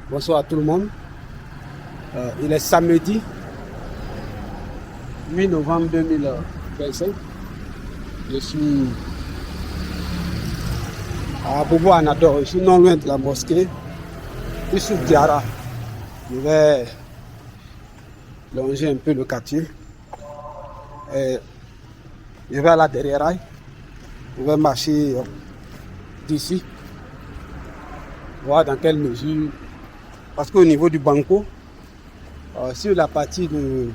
Bonsoir à tout le monde. Il est samedi 8 novembre 2025. Je suis à Bobo Anador, je suis non loin de la mosquée. Ici, Diara. Je vais longer un peu le quartier. Et je vais à la derrière. Je vais marcher d'ici. Voir dans quelle mesure. Parce qu'au niveau du banco, sur la partie de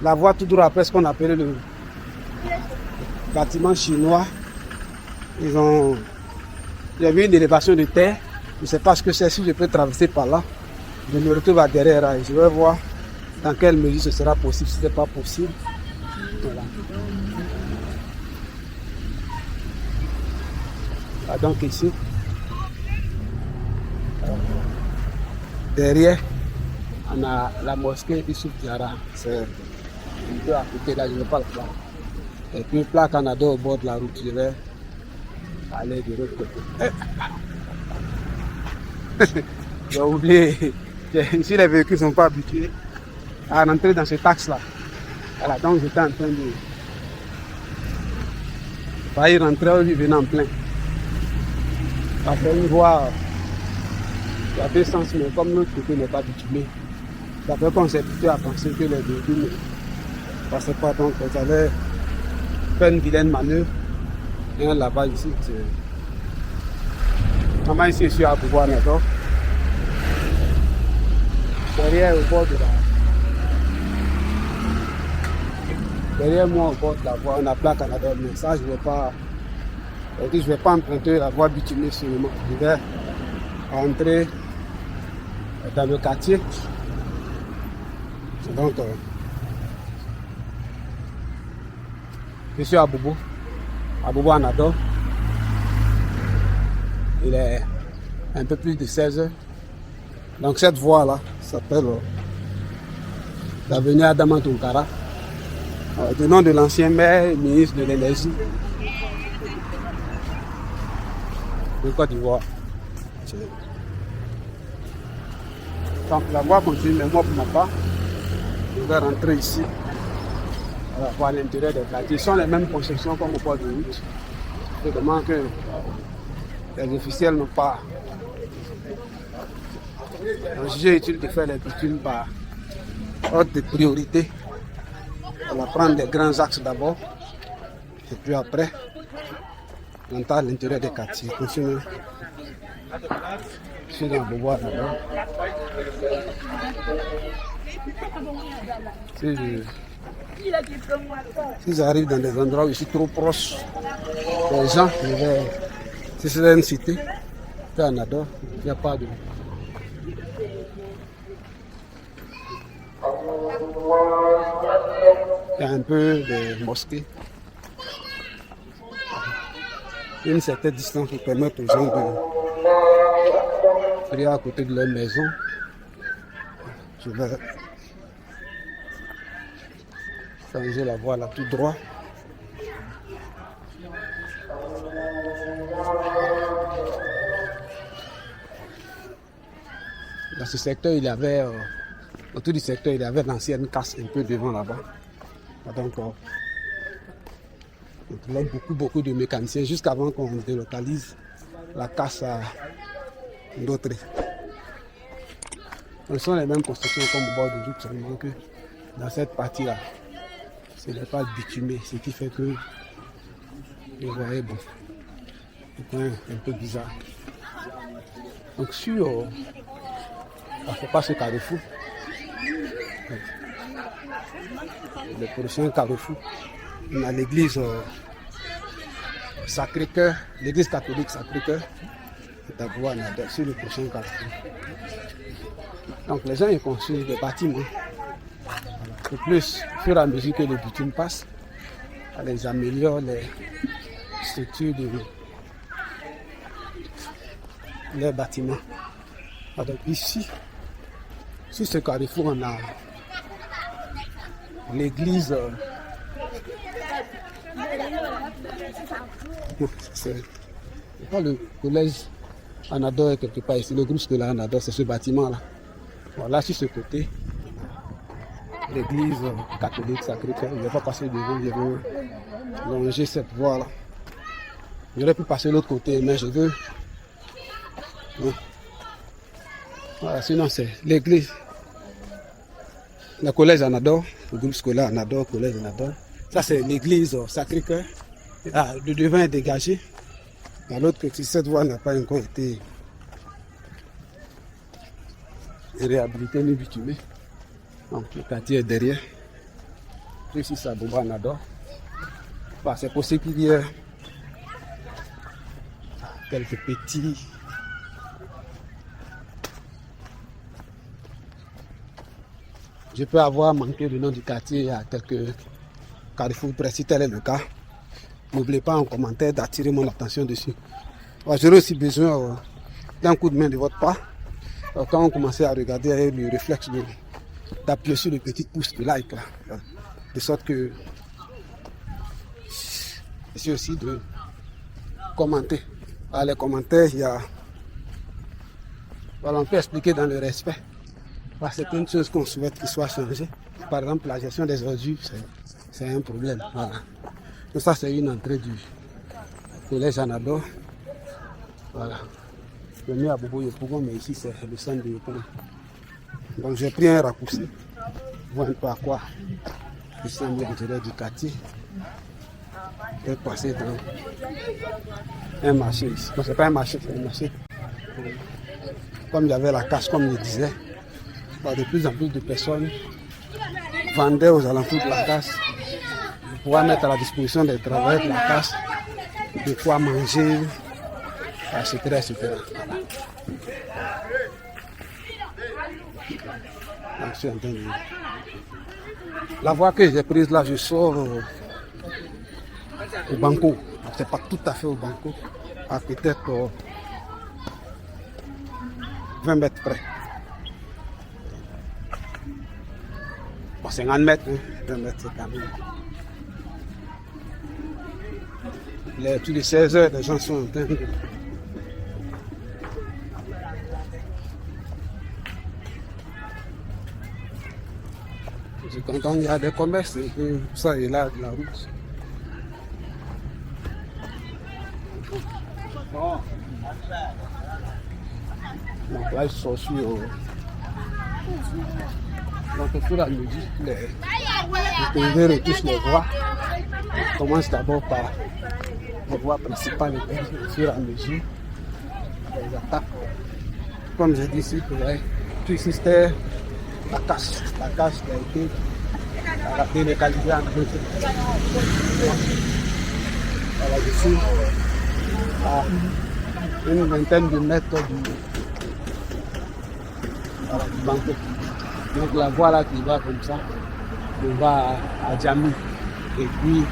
la voie tout droit après ce qu'on appelait le bâtiment chinois, il y avait une élévation de terre. Je ne sais pas ce que c'est, si je peux traverser par là. Je me retrouve à derrière et je vais voir dans quelle mesure ce sera possible, si ce n'est pas possible. Voilà. Ah, donc ici, derrière, on a la mosquée Issouf Diara. C'est un peu à côté là, je ne vais pas le voir. Et puis une plaque en ado au bord de la route, je vais aller de l'autre côté. J'ai oublié. Ici, les véhicules ne sont pas habitués à rentrer dans cet axe-là. Voilà, donc j'étais en train de faillir rentrer où il venait en plein. Parce qu'une voie, il y a deux sens, mais comme l'autre côté n'est pas bitumé, ça fait qu'on s'est habitué à penser que les véhicules ne passaient pas. Donc, j'avais fait une vilaine manœuvre. Et là-bas, ici, c'est. Maman, ici, je suis à Bobo Anador. Derrière, au bord de la. Derrière moi, au bord de la voie, on a plaque Anador. Mais ça, je ne vais pas. Je ne vais pas emprunter la voie bitumée seulement. Je vais rentrer dans le quartier. Donc, je suis à Bobo Anador. Il est un peu plus de 16 heures. Donc, cette voie-là s'appelle l'avenue Adama Tounkara, du nom de l'ancien maire ministre de l'énergie de Côte d'Ivoire. Donc, la voie continue, mais moi, pour ma part, je vais rentrer ici. Voir l'intérieur des quartiers. Ce sont les mêmes constructions comme au bord de route. Je demande que les officiels n'ont pas jugé utile de faire les bitumes par ordre de priorité. On va prendre les grands axes d'abord. Et puis après, on entend l'intérieur des quartiers. Continue. Je suis dans le bois d'abord. Si j'arrive dans des endroits où je suis trop proche des gens, si c'est une cité, puis en Ador, il n'y a pas de. Il y a un peu de mosquées. Une certaine distance pour permettre aux gens de prier à côté de leur maison. Je vais changer la voie là tout droit. Dans ce secteur, il y avait, autour du secteur, il y avait l'ancienne casse un peu devant là-bas. Donc, on trouvait beaucoup de mécaniciens jusqu'avant qu'on délocalise la casse à d'autres. Ce sont les mêmes constructions comme au bord de route, seulement que dans cette partie-là, ce n'est pas bitumé, ce qui fait que vous voyez, bon, c'est un peu bizarre. Donc sur, il ne faut pas ce carrefour. Le prochain carrefour, on a l'église Sacré-Cœur, l'église catholique Sacré-Cœur, sur le prochain carrefour. Donc les gens ils construisent des bâtiments. De plus, au fur et à mesure que le bitume passe, ils améliorent les structures de leurs bâtiments. Donc ici, sur ce carrefour, on a l'église. C'est pas le collège Anador est quelque part ici. Le groupe scolaire Anador, c'est ce bâtiment-là. Voilà, sur ce côté, l'église catholique Sacré-Cœur. Je ne vais pas passer devant, je veux longer cette voie-là. J'aurais pu passer de l'autre côté, mais je veux. Voilà, sinon, c'est l'église. Le collège Anador, le groupe scolaire Anador, collège Anador. Ça, c'est l'église Sacré-Cœur. Ah, le devant est dégagé. À l'autre côté, cette voie n'a pas encore été réhabilitée ni bitumée. Donc, le quartier est derrière. Ici, c'est Abobo Anador. Bah, c'est possible qu'il y ait quelques petits. Je peux avoir manqué le nom du quartier à quelques carrefours près, si tel est le cas. N'oubliez pas en commentaire d'attirer mon attention dessus. J'aurais aussi besoin d'un coup de main de votre part. Quand on commençait à regarder avec le réflexe d'appuyer sur le petit pouce de like. Là, de sorte que c'est aussi de commenter. Dans les commentaires, il y a... Voilà, on peut expliquer dans le respect. Certaines choses qu'on souhaite qu'ils soient changées. Par exemple, la gestion des ordures, c'est un problème. Voilà. Donc ça, c'est une entrée du collège Anador. Voilà. Le mieux à Bobo Yopougon, mais ici, c'est le centre de Yopougon. Donc j'ai pris un raccourci. Voir un peu à quoi ressemble l'intérieur du quartier. Et passer dans un marché ici. Non, c'est pas un marché, c'est un marché. Comme il y avait la casse, comme je disais, de plus en plus de personnes vendaient aux alentours de la casse pour pouvoir mettre à la disposition des travailleurs de la casse de quoi manger, etc. etc. La voie que j'ai prise là, je sors au Banco. C'est pas tout à fait au Banco, à peut-être 20 mètres près. Bon, 50 mètres, hein. 20 mètres c'est quand même. Tous les 16 heures, les gens sont en train de... Quand il y a des commerces, ça est là de la route. Donc là, ils sont sur... Donc au fur et à mesure, les PV retouchent les voies. On commence d'abord par les voies principales et au fur et à mesure, les attaques. Comme j'ai dit ici, tout ici c'était la casse qui a été délocalisée en deux. Voilà, ici, à une vingtaine de mètres du Banco. Donc la voie là qui va comme ça, on va à Djammi. Et puis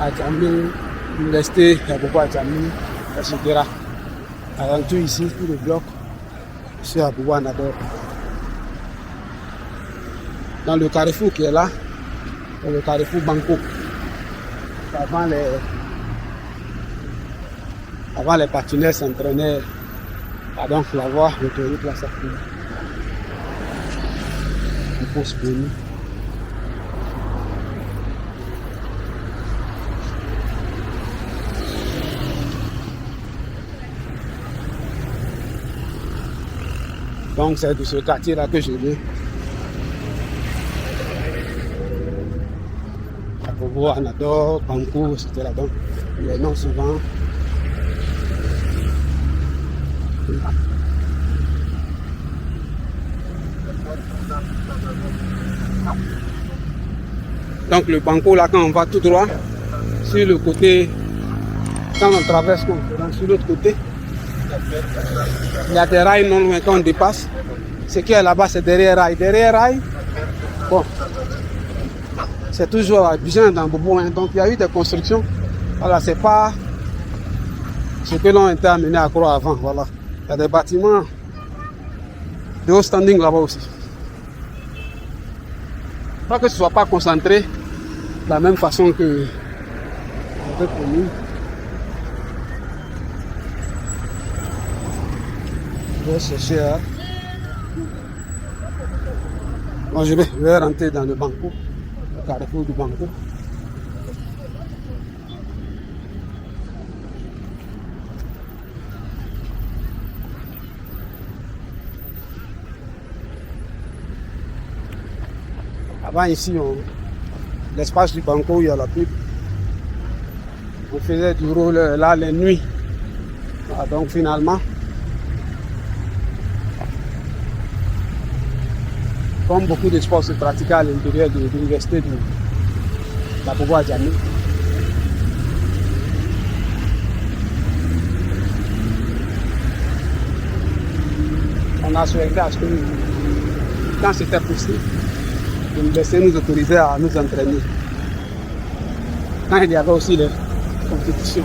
à Djammi, l'université, il y a beaucoup à Djammi, etc. Avant tout ici, tout le bloc, c'est à Bobo Anador. Dans le carrefour qui est là, c'est le carrefour Banco. Avant les patineurs s'entraînaient à donc la voie, l'autoroute là, ça fait. Il faut se payer. Donc c'est de ce quartier là que je viens. À Bobo, Anador, Banco, etc. Donc les noms souvent. Donc le Banco là, quand on va tout droit, sur le côté, quand on traverse, donc sur l'autre côté, il y a des rails non loin quand on dépasse. Ce qui est là-bas, c'est derrière rail. Derrière rail, bon, c'est toujours bien dans Bobo, hein. Donc il y a eu des constructions. Voilà, c'est pas ce que l'on était amené à croire avant. Voilà, il y a des bâtiments de haut standing là-bas aussi. Pas que ce ne soit pas concentré de la même façon que les autres communes. Je vais chercher. Bon, je vais rentrer dans le Banco, le carrefour du Banco. Avant ici, l'espace du Banco où il y a la pub, on faisait du roller là les nuits. Ah, donc finalement, comme beaucoup de sports se pratiquaient à l'intérieur de l'université de la Bobo-Adjamé, on a souhaité acheter quand c'était possible. L'université nous autorisait à nous entraîner. Quand il y avait aussi les compétitions.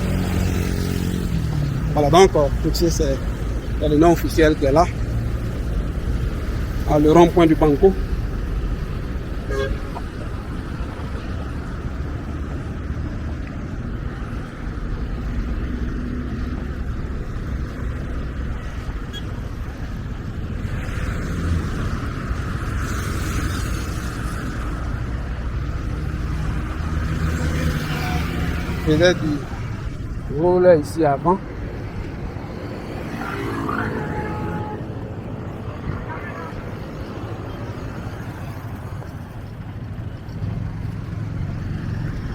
Voilà, donc tout ça, c'est le nom officiel qui est là. À le rond-point du Banco. Je faisais du roller ici avant.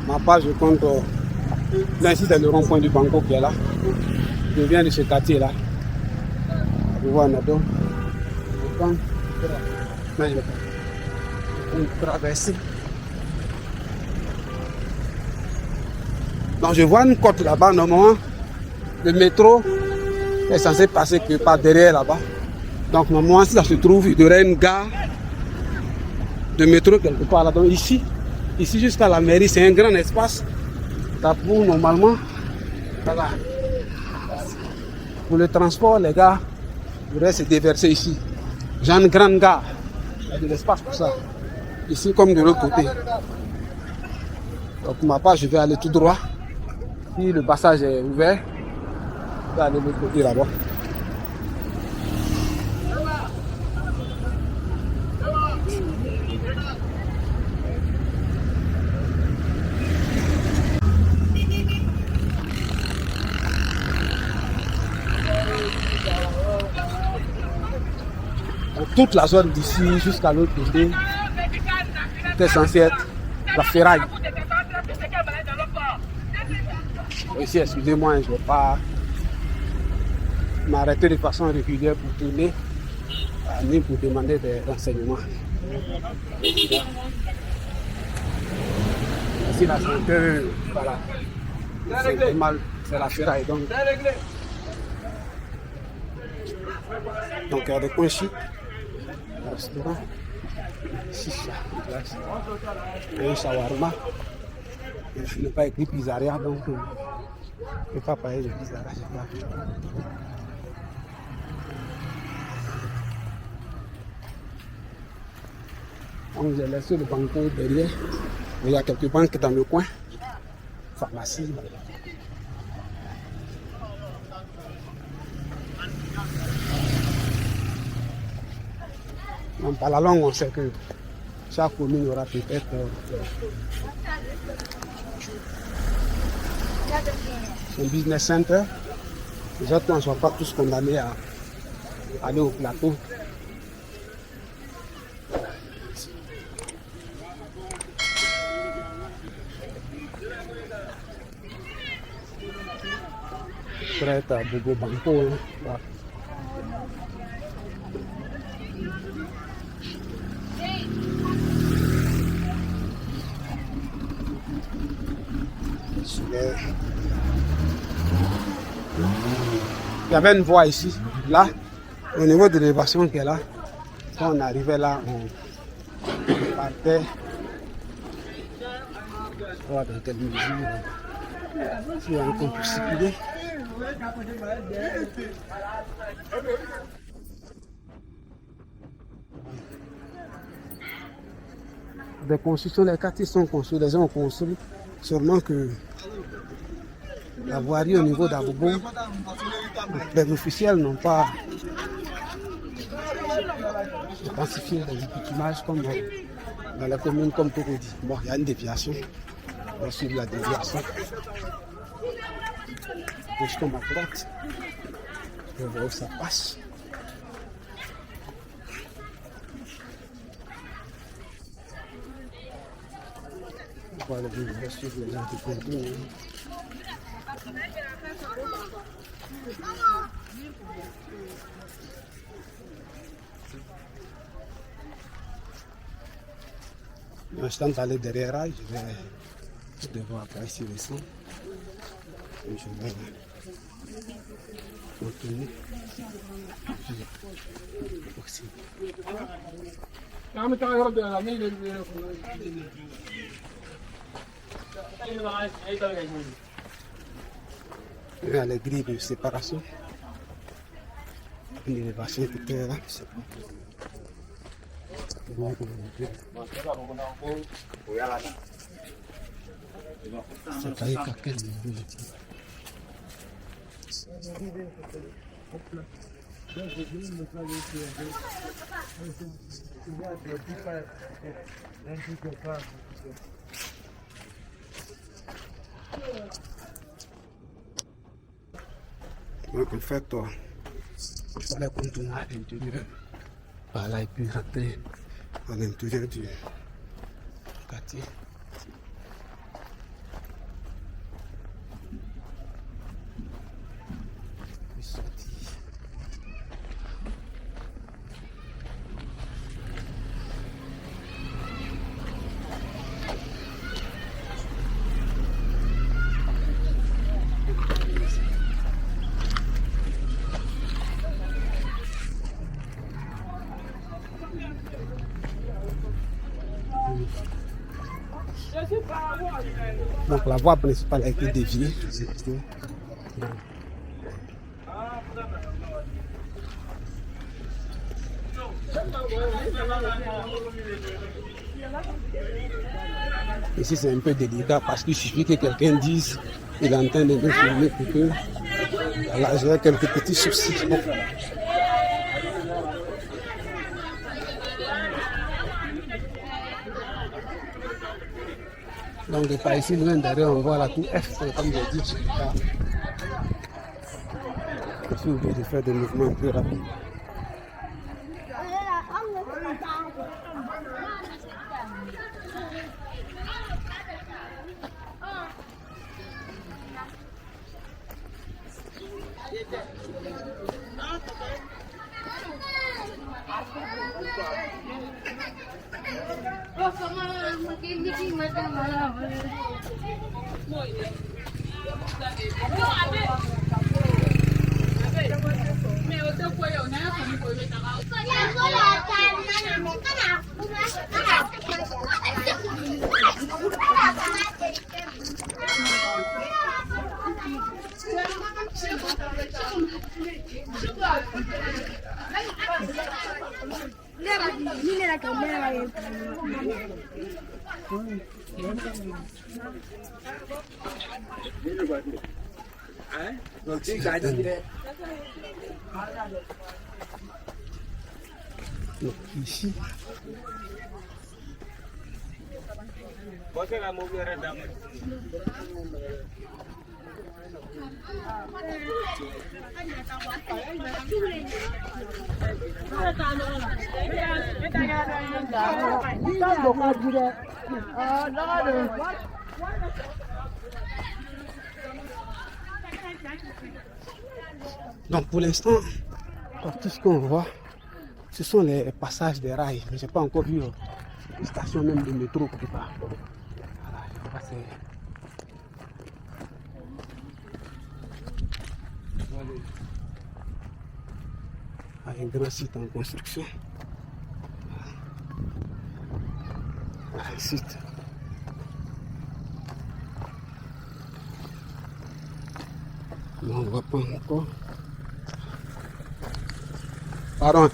Ma part, je compte. Là, ici, c'est le rond-point du Banco qui est là. Je viens de ce quartier là. Vous voyez, Nado. On traverser. Donc je vois une côte là-bas, normalement, le métro est censé passer que par derrière là-bas. Donc normalement, si ça se trouve, il y aurait une gare de métro quelque part là. Donc ici jusqu'à la mairie, c'est un grand espace. Pour normalement, voilà. Pour le transport, les gars devraient se déverser ici. J'ai une grande gare, il y a de l'espace pour ça. Ici comme de l'autre côté. Donc pour ma part, je vais aller tout droit. Si le passage est ouvert, je vais aller de l'autre côté là-bas. Toute la zone d'ici jusqu'à l'autre côté était censée être la ferraille. Ici, excusez-moi, je ne vais pas m'arrêter de façon régulière pour tourner, ni pour demander des renseignements. Ici, la santé, voilà. C'est normal, c'est la ferraille. Donc il y a des coins chics. Restaurant, chicha, un shawarma. Je n'ai pas écrit pizzeria, donc je ne peux pas parler de pizzeria. Donc j'ai laissé le Banco derrière. Il y a quelques banques dans le coin. Pharmacie. Donc, par la langue, on sait que chaque commune aura peut-être son business center. Les autres ne sont pas tous condamnés à aller au plateau. Prête à Bobo Banco. Hein. Voilà. Il y avait une voie ici, là, au niveau de l'élévation qui est là. Quand on arrivait là, on partait. Voilà dans quelle mesure il y a encore pour circuler. Des constructions, les quartiers sont construits, les gens ont construit, sûrement que la voirie au niveau d'Abobo, les officiels n'ont pas intensifier les équipements comme dans la commune comme Cocody. Bon, il y a une déviation. On va suivre la déviation. Gauche comme à droite. On va voir où ça passe. Voilà, je vais suivre les gens qui conduisent. Je suis allé derrière elle, je vais voir après ici le son. Et je vais continuer. Aussi. Il y a les grilles de séparation. Une élévation qui est là. C'est taillé caquet. Donc en fait, il fallait continuer à l'intérieur. Par là et puis rentrer à l'intérieur du quartier. Puis sortir. Donc la voie principale a été déviée. Ici c'est un peu délicat parce qu'il suffit que quelqu'un dise qu'il est en train de me filmer pour que là j'ai quelques petits soucis. Donc par ici, loin derrière, on voit la tour F, comme j'ai dit. Je suis obligé de faire des mouvements plus rapides. Donc ici, donc pour l'instant, tout ce qu'on voit, ce sont les passages des rails. Mais je n'ai pas encore vu une station même de métro quelque part. Voilà, je vois c'est un grand site en construction. Voilà, un site. Mais on ne voit pas encore. Pardon.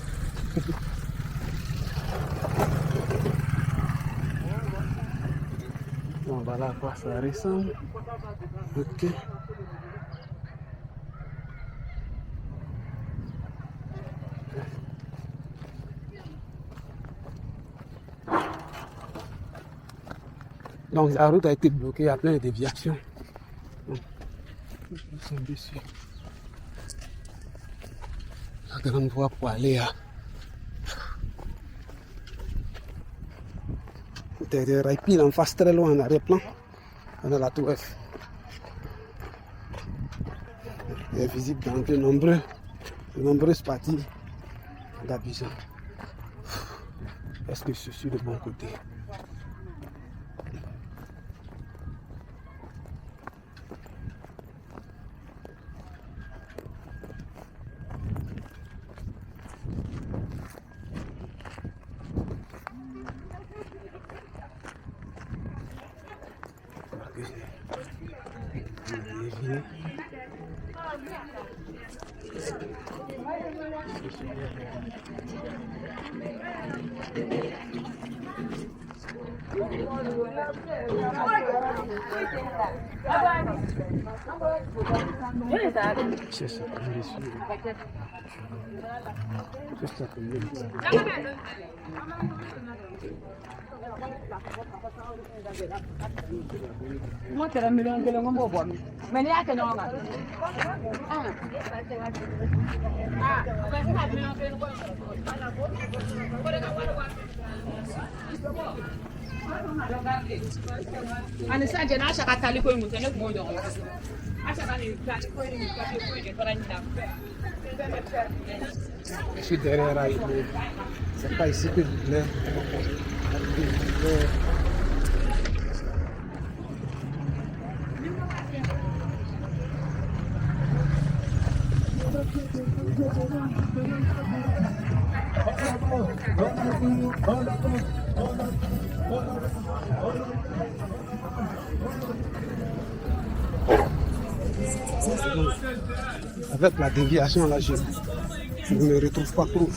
Bon, voilà à quoi ça ressemble. Ok. Donc la route a été bloquée, il y a plein de déviations. Donc, nous sommes dessus. La grande voie pour aller à derrière, et puis en face très loin en arrière-plan, on a la tour F. Elle est visible dans de nombreuses parties d'Abidjan. Est-ce que je suis de bon côté? C'est ça, je suis. C'est ça que je suis. Moi, c'est la million de l'homme. Mais il y a que non. Anissa, je n'ai pas tali ko mu tane ko do. Je suis derrière avec lui. C'est pas ici que je voulais. Avec la déviation là, je ne me retrouve pas trop.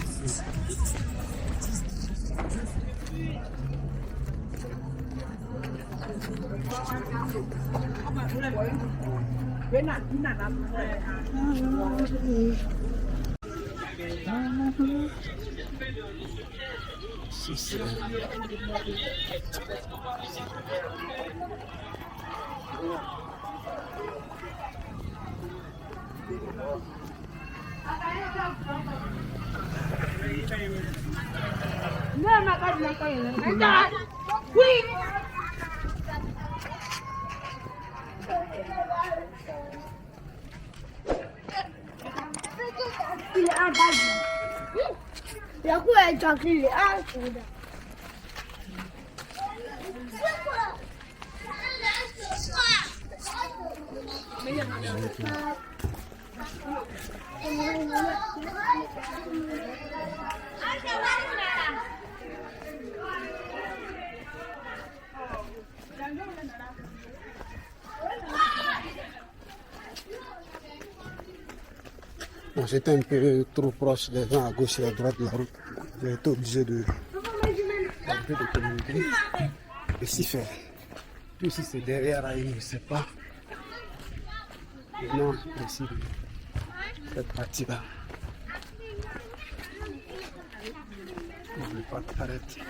Bon, j'étais un peu trop proche des gens à gauche et à droite de la route. J'ai été obligé de communiquer et s'y faire. Puis si c'est derrière, je ne sais pas. Le nom précis de cette partie-là. On ne veut pas t'arrêter.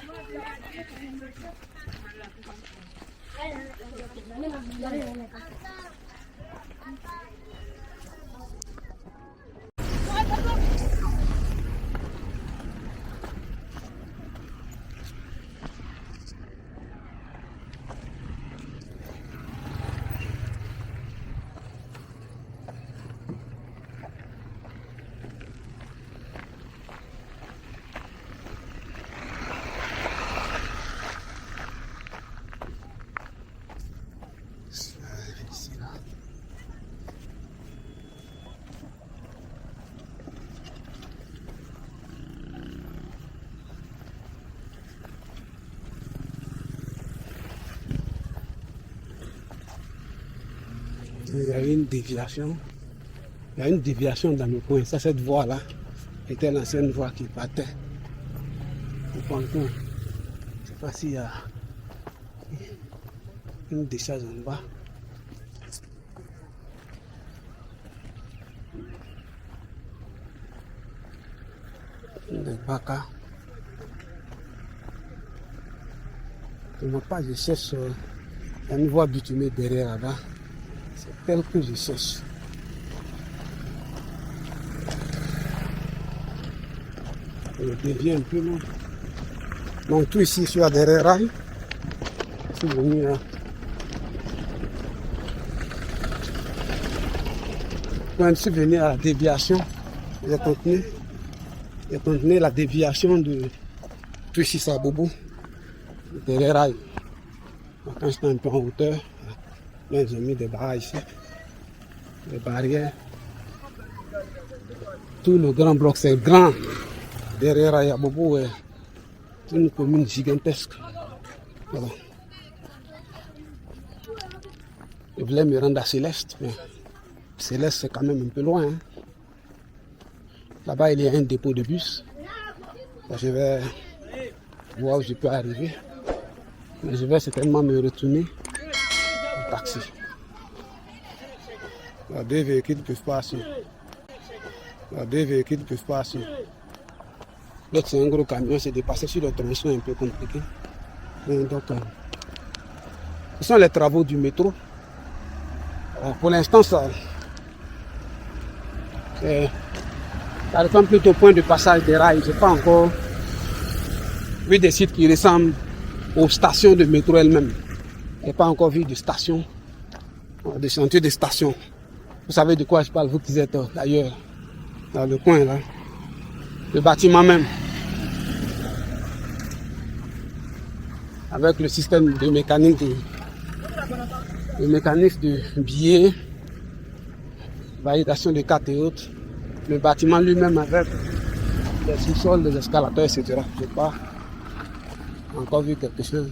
Il y a une déviation. Il y a une déviation dans le coin. Ça, cette voie-là était l'ancienne voie qui partait au Pantoum. Je ne sais pas s'il y a une décharge en bas. Des Baka. De ma part, je cherche Il y a une voie bitumée derrière là-bas. C'est tel que je cherche. Je dévie un peu là. Donc tout ici sur la derrière rail. Je suis venu là. Quand je suis venu à la déviation, j'ai continué la déviation de tout ici Sabobo. Derrière rail. Quand j'étais un peu en hauteur, là ils ont mis des barres ici. Des barrières. Tout le grand bloc, c'est grand. Derrière Ayabobo, est une commune gigantesque. Voilà. Je voulais me rendre à Céleste, mais Céleste, c'est quand même un peu loin. Hein. Là-bas, il y a un dépôt de bus. Là, je vais voir où je peux arriver. Mais je vais certainement me retourner en taxi. Là, deux véhicules ne peuvent pas assurer. L'autre, c'est un gros camion, c'est de passer sur le tronçon un peu compliqué. Donc, ce sont les travaux du métro. Pour l'instant, ça ressemble plutôt au point de passage des rails. Je n'ai pas encore vu des sites qui ressemblent aux stations de métro elles-mêmes. Je n'ai pas encore vu de stations, des chantiers de stations. Vous savez de quoi je parle, vous qui êtes d'ailleurs dans le coin là. Le bâtiment même. Avec le système de mécanique de billets, validation de cartes et autres. Le bâtiment lui-même avec les sous-sols, les escalators, etc. Je n'ai pas encore vu quelque chose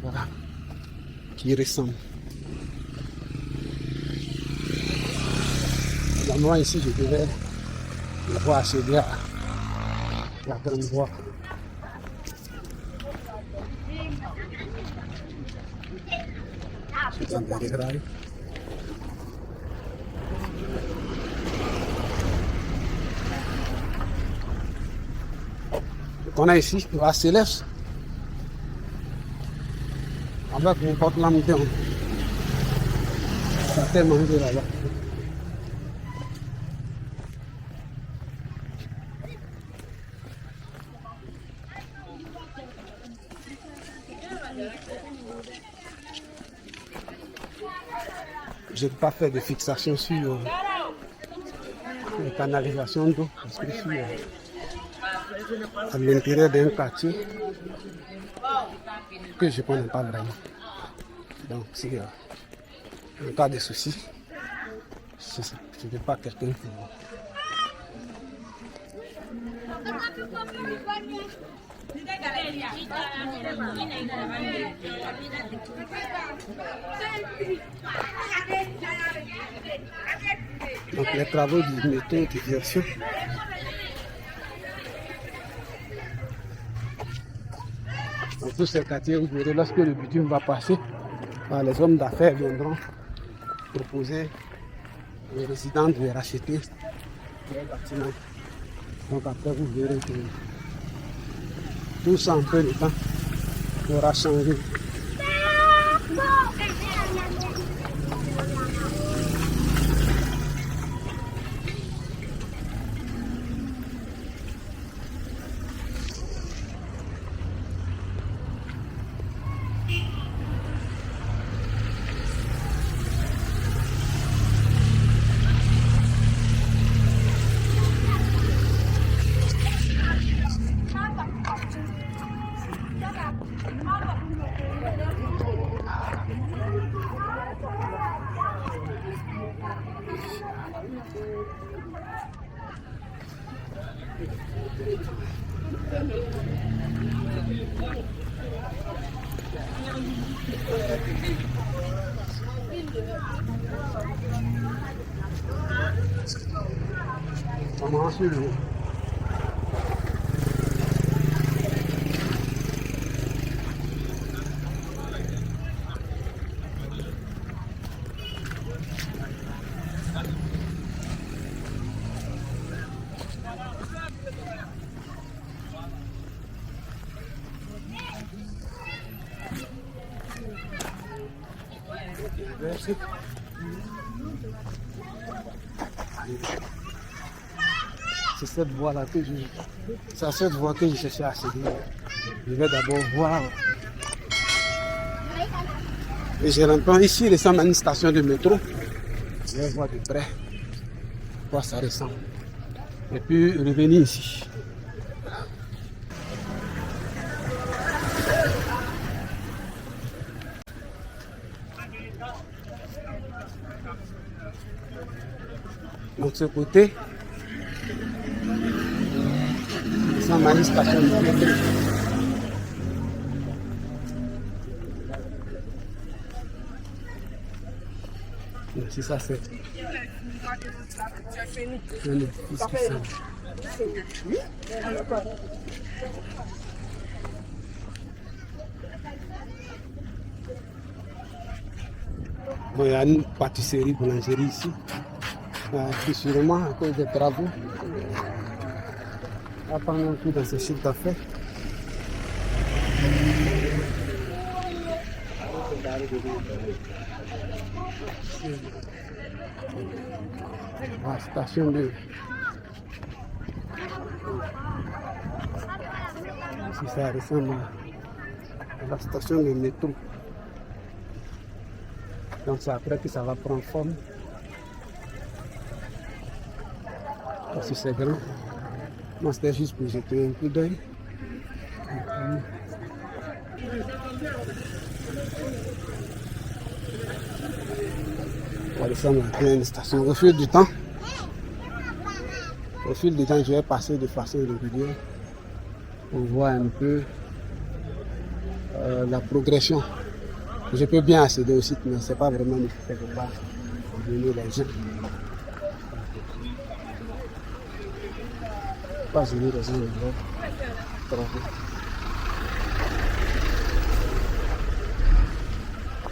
voilà, qui ressemble. Moi ici, je devais pouvoir accéder à la grande voie. C'est dans les rails. On a ici, à Céleste, avec mon porte-lampe. Ça a tellement de là-bas. Je n'ai pas fait de fixation sur les canalisations d'eau parce que je suis à l'intérieur d'un quartier que je ne connais pas vraiment. Donc, si en cas de souci, je ne veux pas quelqu'un qui... Donc les travaux du métro de diversion. Dans tous ces quartiers, vous verrez, lorsque le bitume va passer, les hommes d'affaires viendront proposer aux résidents de racheter les bâtiments. Donc après, vous verrez que tout ça en peu de temps aura changé. Comment suivre? passer. C'est cette voie-là que c'est à cette voie que je cherchais à accéder. Je vais d'abord voir. Et je l'entends ici, il ressemble à une station de métro. Je vais voir de près à quoi ça ressemble. Et puis revenir ici. Donc ce côté, ça m'a une station de métro. C'est ça, c'est. Bon, il y a une pâtisserie, boulangerie ici. Puis sûrement à cause des travaux. On va pas non plus dans ce chiffre d'affaires. La station de... Si ça ressemble à la station de métro. Donc c'est après que ça va prendre forme. Parce que c'est grand. Moi c'était juste pour jeter un coup d'œil. On va descendre à pleine station. Au fil du temps, je vais passer de façon régulière pour voir un peu la progression. Je peux bien accéder au site, mais ce n'est pas vraiment nécessaire de pas donner les gens. Pas gêner les gens de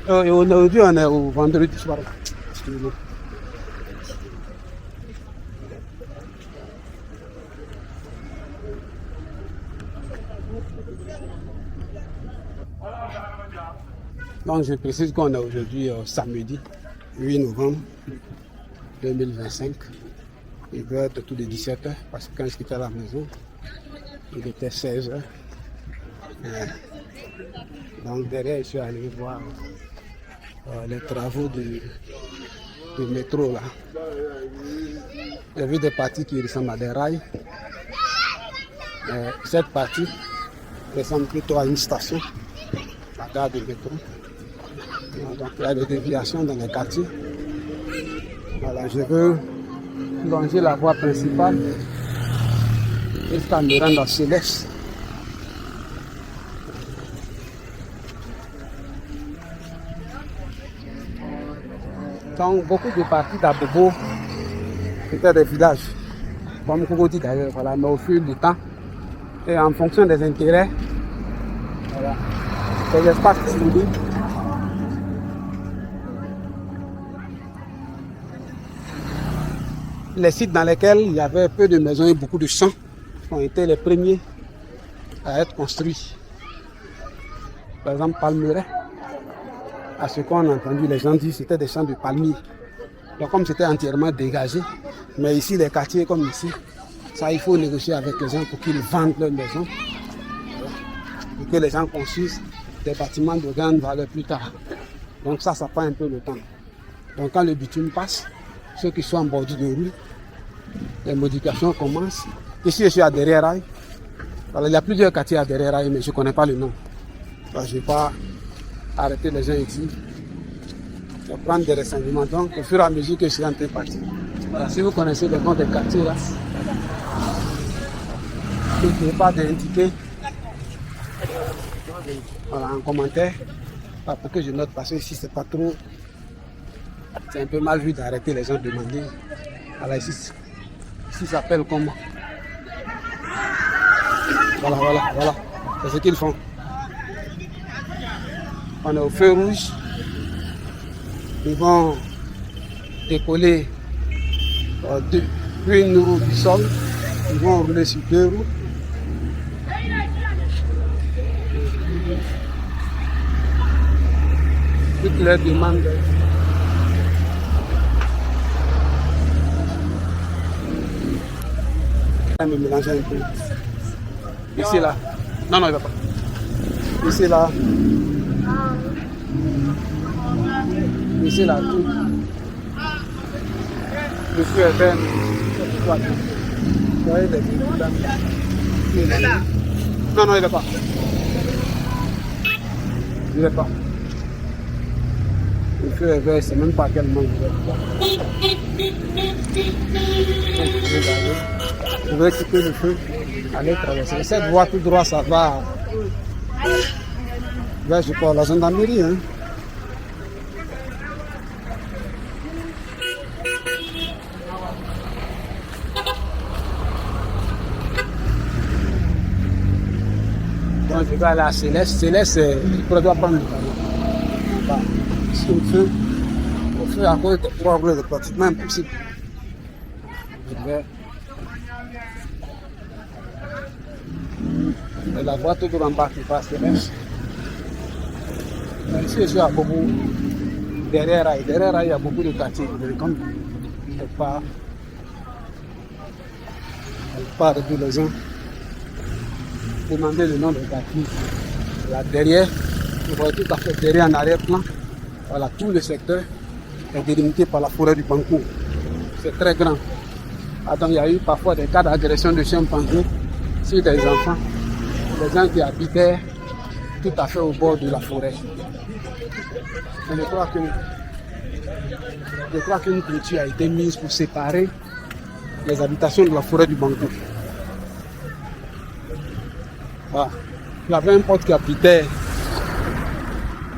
voir. Et aujourd'hui, on est au vendredi soir. Excusez-moi. Donc, je précise qu'on est aujourd'hui samedi 8 novembre 2025. Il doit être autour de 17h parce que quand je quittais à la maison, il était 16h. Donc, derrière, je suis allé voir les travaux du métro là. J'ai vu des parties qui ressemblent à des rails. Cette partie ressemble plutôt à une station, la gare de métro. Donc il y a des déviations dans les quartiers. Voilà, je veux longer la voie principale jusqu'à me rendre à Céleste. Donc beaucoup de parties d'Abobo étaient des villages, comme Kogoti d'ailleurs, voilà, mais au fil du temps et en fonction des intérêts, voilà, des espaces distribués. Les sites dans lesquels il y avait peu de maisons et beaucoup de champs ont été les premiers à être construits. Par exemple, Palmeraie, à ce qu'on a entendu les gens dire, c'était des champs de palmiers. Donc comme c'était entièrement dégagé, mais ici les quartiers comme ici, ça il faut négocier avec les gens pour qu'ils vendent leurs maisons et que les gens construisent des bâtiments de grande valeur plus tard. Donc ça prend un peu de temps. Donc quand le bitume passe, ceux qui sont en bordure de rue, les modifications commencent. Ici je suis à Derrière-Rail. Il y a plusieurs quartiers à Derrière-Rail, mais je ne connais pas le nom. Donc, je ne vais pas arrêter les gens ici. Je vais prendre des renseignements. Donc au fur et à mesure que je suis en train de partir. Voilà, si vous connaissez le nom des quartiers là, n'oubliez pas d'indiquer voilà, en commentaire pour que je note, parce que ici c'est pas trop. C'est un peu mal vu d'arrêter les gens de demander. Voilà, ici ça s'appelle comment? Voilà. C'est ce qu'ils font. On est au feu rouge. Ils vont décoller une roue du sol. Ils vont rouler sur 2 roues. Toutes leurs demandes me mélanger un peu. Ici, là. Non, non, il va pas. Ici, là. Ici, là, tout. Le feu est vert. Vous voyez les deux. Non, non, il va pas. Il va pas. Le feu est vert, c'est même pas tellement vert. Je vais quitter le feu, aller traverser. Cette voie tout droit, ça va vers, je crois, la gendarmerie. Hein. Donc, je vais aller à Céleste. Céleste, je dois prendre le camion. Ici, au feu, à cause de 3 roues, c'est pratiquement impossible. Je vais. Et la voie tout en bas qui passe Céleste. Ici, je suis à Bobo. Derrière, il y a beaucoup de quartiers. Comme quelque part de les gens. Demander le nom de quartier. Là derrière, vous voyez tout à fait derrière en arrière-plan. Voilà, tout le secteur est délimité par la forêt du Banco. C'est très grand. Donc il y a eu parfois des cas d'agression de chimpanzés sur des enfants, des gens qui habitaient tout à fait au bord de la forêt. Et je crois qu'une clôture a été mise pour séparer les habitations de la forêt du Banco. Voilà. Il y avait un pote qui habitait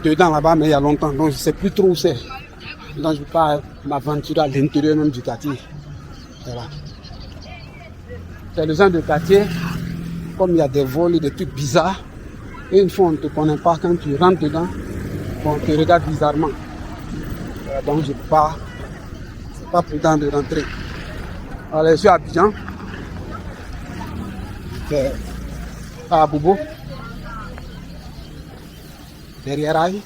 dedans là-bas, mais il y a longtemps, donc je ne sais plus trop où c'est. Donc je ne vais pas m'aventurer à l'intérieur même du quartier. Voilà. C'est le genre de quartier, comme il y a des vols et des trucs bizarres, et une fois on ne te connaît pas, quand tu rentres dedans, on te regarde bizarrement. Voilà, donc je ne peux pas, c'est pas prudent de rentrer. Alors je suis à Abidjan. C'est à Bobo. Derrière Rail.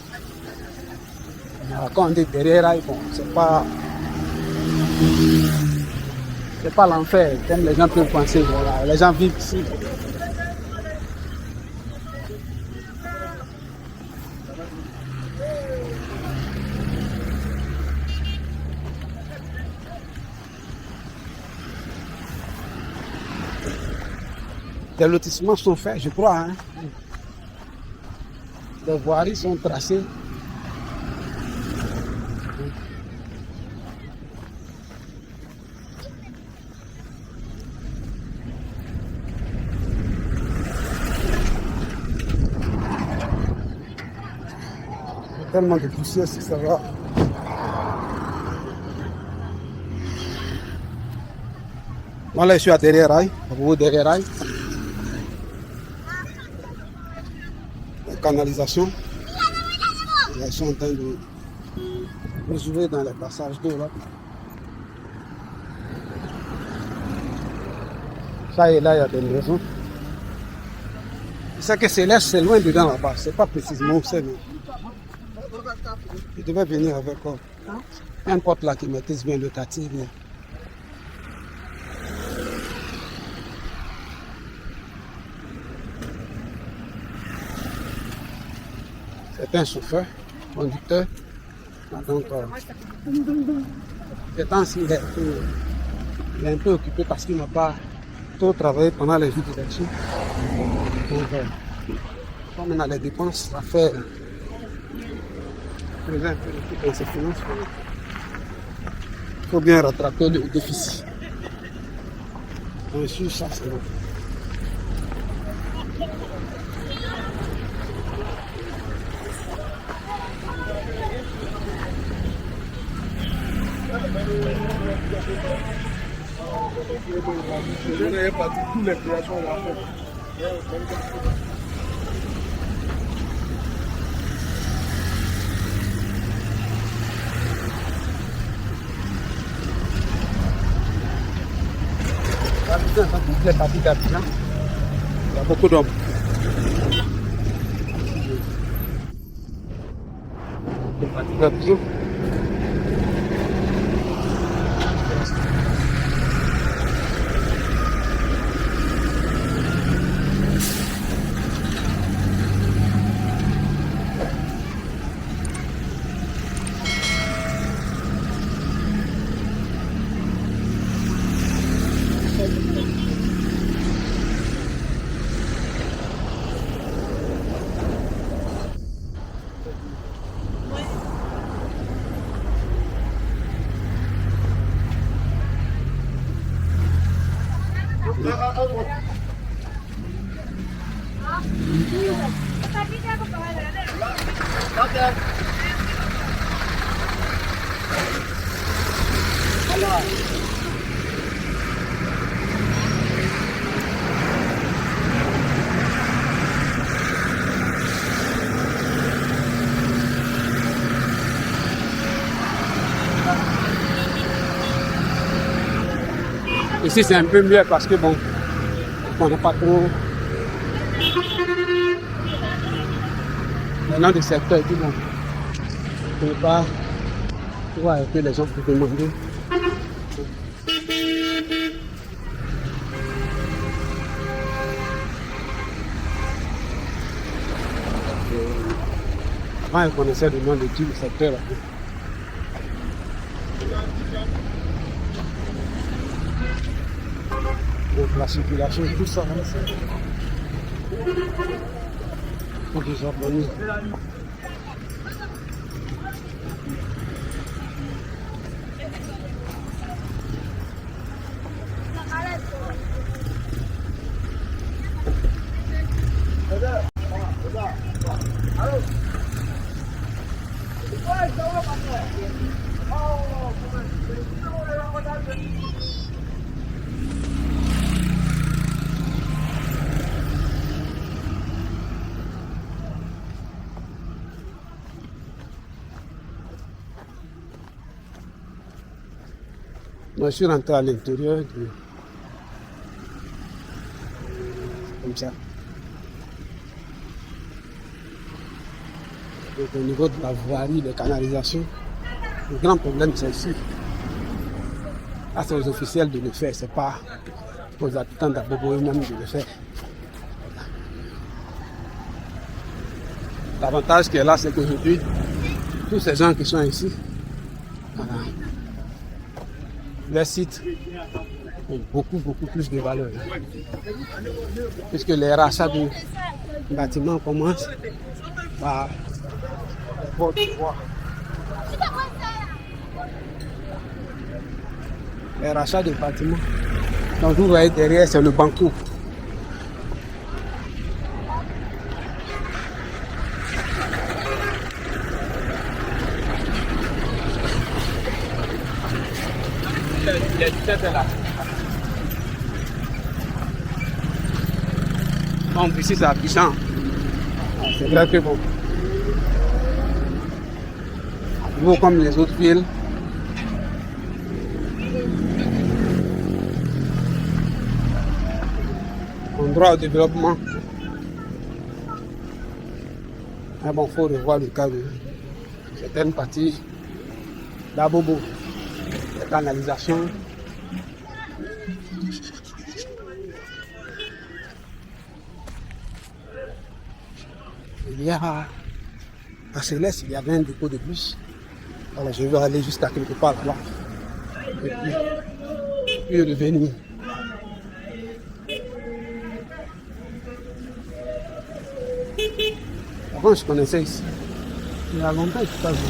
Quand on dit derrière Rail, bon, c'est pas l'enfer, comme les gens peuvent penser. Voilà. Les gens vivent ici. Des lotissements sont faits, je crois. Hein. Les voiries sont tracées. Il y a tellement de poussière, si ça va. Moi là, je suis à derrière Rail, derrière Rail. La canalisation. Ils sont en train de jouer dans les passages d'eau là. Ça et là, il y a des maisons. C'est que Céleste, c'est loin dedans là-bas. C'est pas précisément où c'est, mais je devais venir avec un pote là qui maîtrise bien le quartier. C'est un chauffeur, conducteur. Donc, ce temps-ci, il est un peu occupé parce qu'il n'a pas trop travaillé pendant les jours d'élection. Donc, comme on a les dépenses à faire, creuser un peu le truc dans ses finances, il faut bien rattraper le déficit. Donc, sur ça, c'est bon. Je n'ai pas dit toutes les créations de la fête. Les parties d'Abidjan, il y a beaucoup d'hommes. Les parties d'Abidjan. Ici, c'est un peu mieux parce que bon, on n'a pas trop le nom du secteur et tout bon. On ne peut pas voir que les gens peuvent demander. Avant, ils connaissaient le nom de tout le secteur. Là. Donc la circulation, tout ça, faut qu'ils organisent. Moi, je suis rentré à l'intérieur, comme ça. Donc, au niveau de la voirie, des canalisations, le grand problème, c'est ici. C'est aux officiels de le faire, c'est pas aux habitants d'Abobo eux-mêmes de le faire. Voilà. L'avantage qui est là, c'est qu'aujourd'hui, tous ces gens qui sont ici, voilà, les sites ont beaucoup plus de valeur. Puisque les rachats de bâtiments commencent par votre droit. Les rachats de bâtiments. Donc vous voyez derrière, c'est le banco. Donc ici c'est Abidjan. C'est vrai que bon. Vous comme les autres villes. En droit au développement. Mais bon, il faut revoir le cas de certaines parties d'Abobo. Les canalisations. Il y a à Céleste, il y avait un dépôt de bus. Alors je vais aller jusqu'à quelque part là-bas. Et puis revenir. Avant, je connaissais ici. Il y a longtemps, je suis pas venu.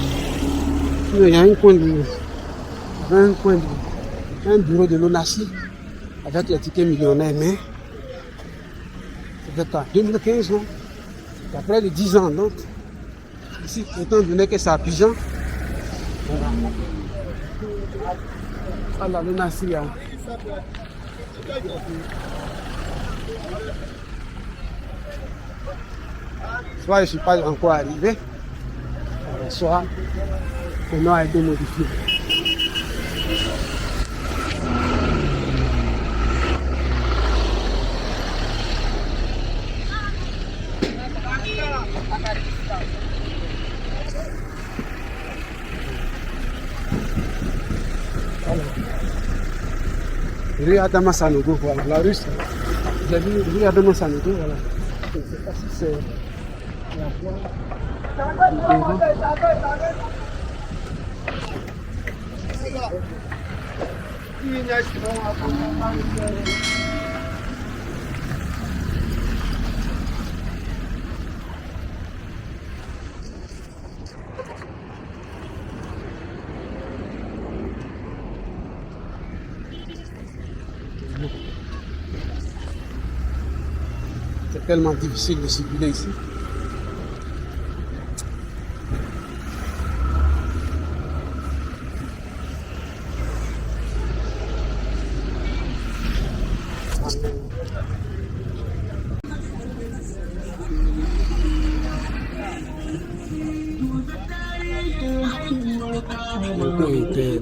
Il y a un bureau de l'ONACI avec les tickets millionnaires, mais c'était en 2015, non? Après les 10 ans, donc, ici, étant donné que c'est à Abidjan, voilà. Voilà, l'ONACI, hein. Soit je ne suis pas encore arrivé, soit le nom a été modifié. Rue Adama Sanogo, voilà, la rue, j'ai vu rue Adama Sanogo, voilà. Je ne sais pas si c'est la voie. C'est tellement difficile de circuler ici.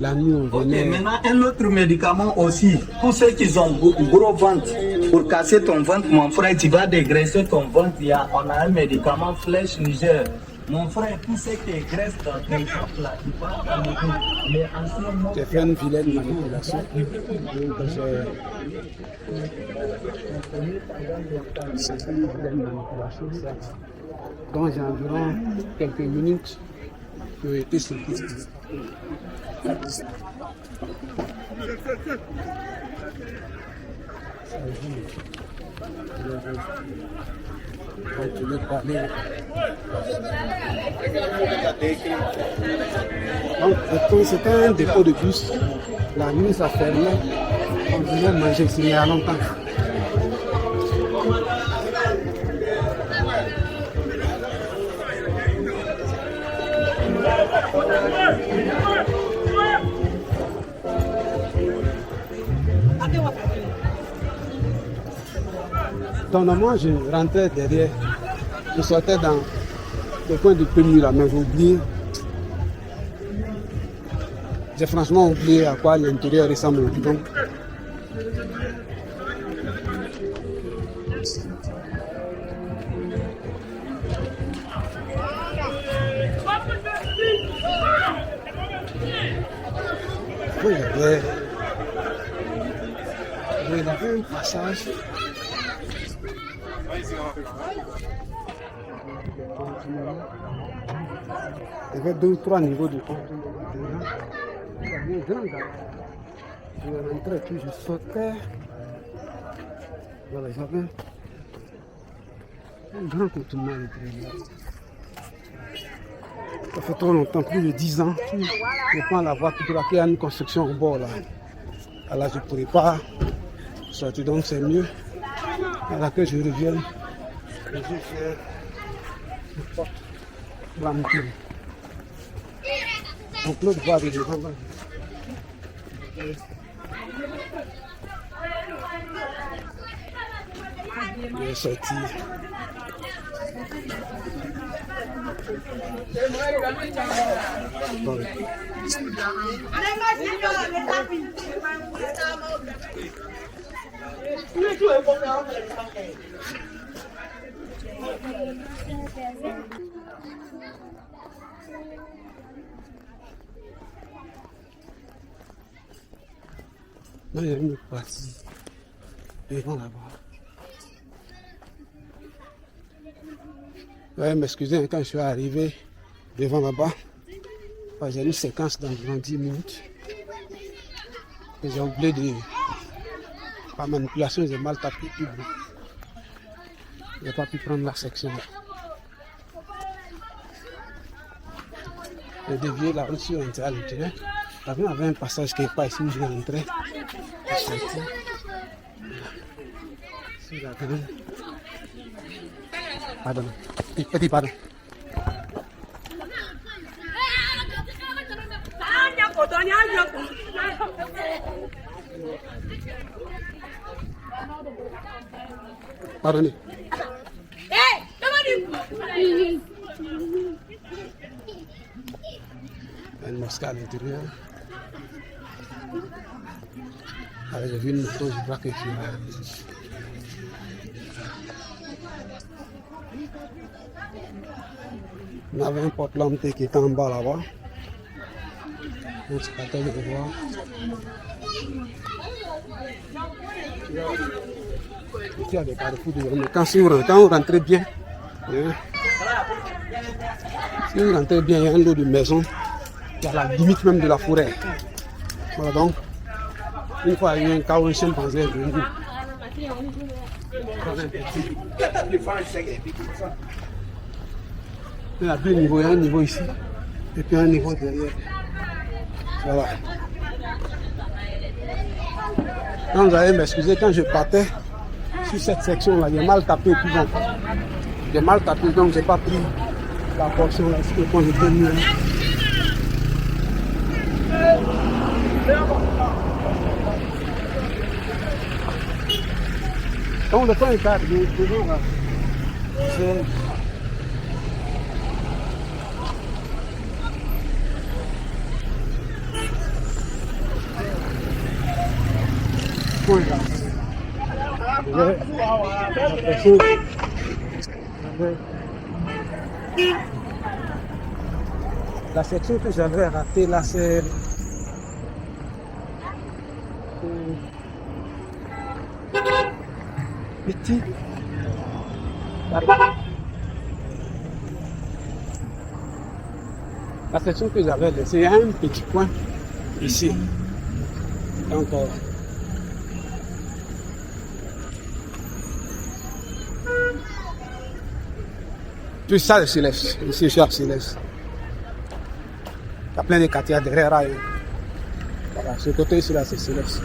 La nuit, on venait. Maintenant, un autre médicament aussi. Tous ceux qui ont gros ventre, pour casser ton ventre, mon frère, tu vas dégraisser ton ventre. On a un médicament Flèche Niger. Mon frère, tout ce qui est graisse dans tes ventres là, il va t'améliorer. Mais en ce moment, J'ai fait une vilaine manipulation. C'est une vilaine manipulation, certes. Donc j'ai environ quelques minutes qui ont été sur piste. Donc, c'était un dépôt de bus. La nuit, ça fermait. On venait manger ici il y a longtemps. Donc, moi, je rentrais derrière. Je sortais dans le coin du premier là, mais j'ai oublié. J'ai franchement oublié à quoi l'intérieur ressemble. Donc, il y avait un passage. Il y avait 2 ou 3 niveaux de pont. Il y avait un grand gars. Je rentrais puis je sautais. Voilà, j'avais un grand contournement à l'intérieur. Ça fait trop longtemps, plus de 10 ans. Je prends la voie tout droit, il y a une construction au bord là. Alors je ne pourrais pas sortir, donc c'est mieux. Alors que je revienne. Je vais faire une porte pour la monter. Donc l'autre va avec le devant. Je vais sortir. Bon. Là, il y a une autre partie devant là-bas. Ouais, m'excusez, quand je suis arrivé devant là-bas, j'ai une séquence d'environ 10 minutes. Et j'ai oublié de... Par manipulation, j'ai mal tapé. Je n'ai pas pu prendre la section. J'ai dévié la route sur l'intérieur. Il y avait un passage qui n'est pas ici où je vais rentrer. Pardon. Petit pardon. Pardonnez. Une mosquée à l'intérieur. Alors j'ai vu une moto, je crois que c'est là. On avait un porte-lampe qui était en bas là-bas. On se attend de voir. Ici, il y a des carrefours de mais quand vous rentrez bien, si vous rentrez bien, il y a un lot de maisons. Il y a la limite même de la forêt. Voilà donc, une fois il y a un cas où un chimpanzé est venu. Il y a 2 niveaux, il y a un niveau ici et puis un niveau derrière. Voilà. Donc vous allez m'excuser, quand je partais, sur cette section-là, j'ai mal tapé tout bon. J'ai mal tapé, donc j'ai pas pris la portion là, ce que quand j'étais mieux. Donc le point est tard, toujours là. C'est... Point là. La section que j'avais ratée là, c'est petit. La section que j'avais laissée, il y a un petit point ici. Donc, tout ça, le silex. Ici, je suis à silex. Il y a plein de quartiers derrière. Voilà, ce côté ici, là, c'est silex.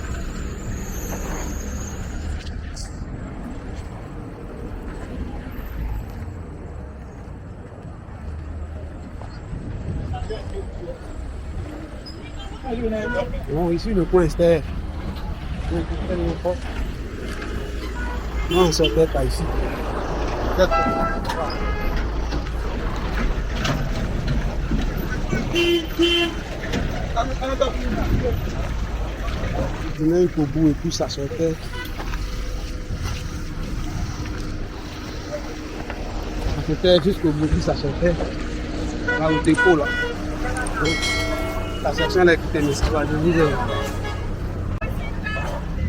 Bon, ici, le point c'était. Non, on sortait pas ici. Il y a eu pour bout et puis ça sortait. Ça sortait jusqu'au bout, puis ça sortait. Là au dépôt là. Donc, la section là qui était nécessaire, je dis de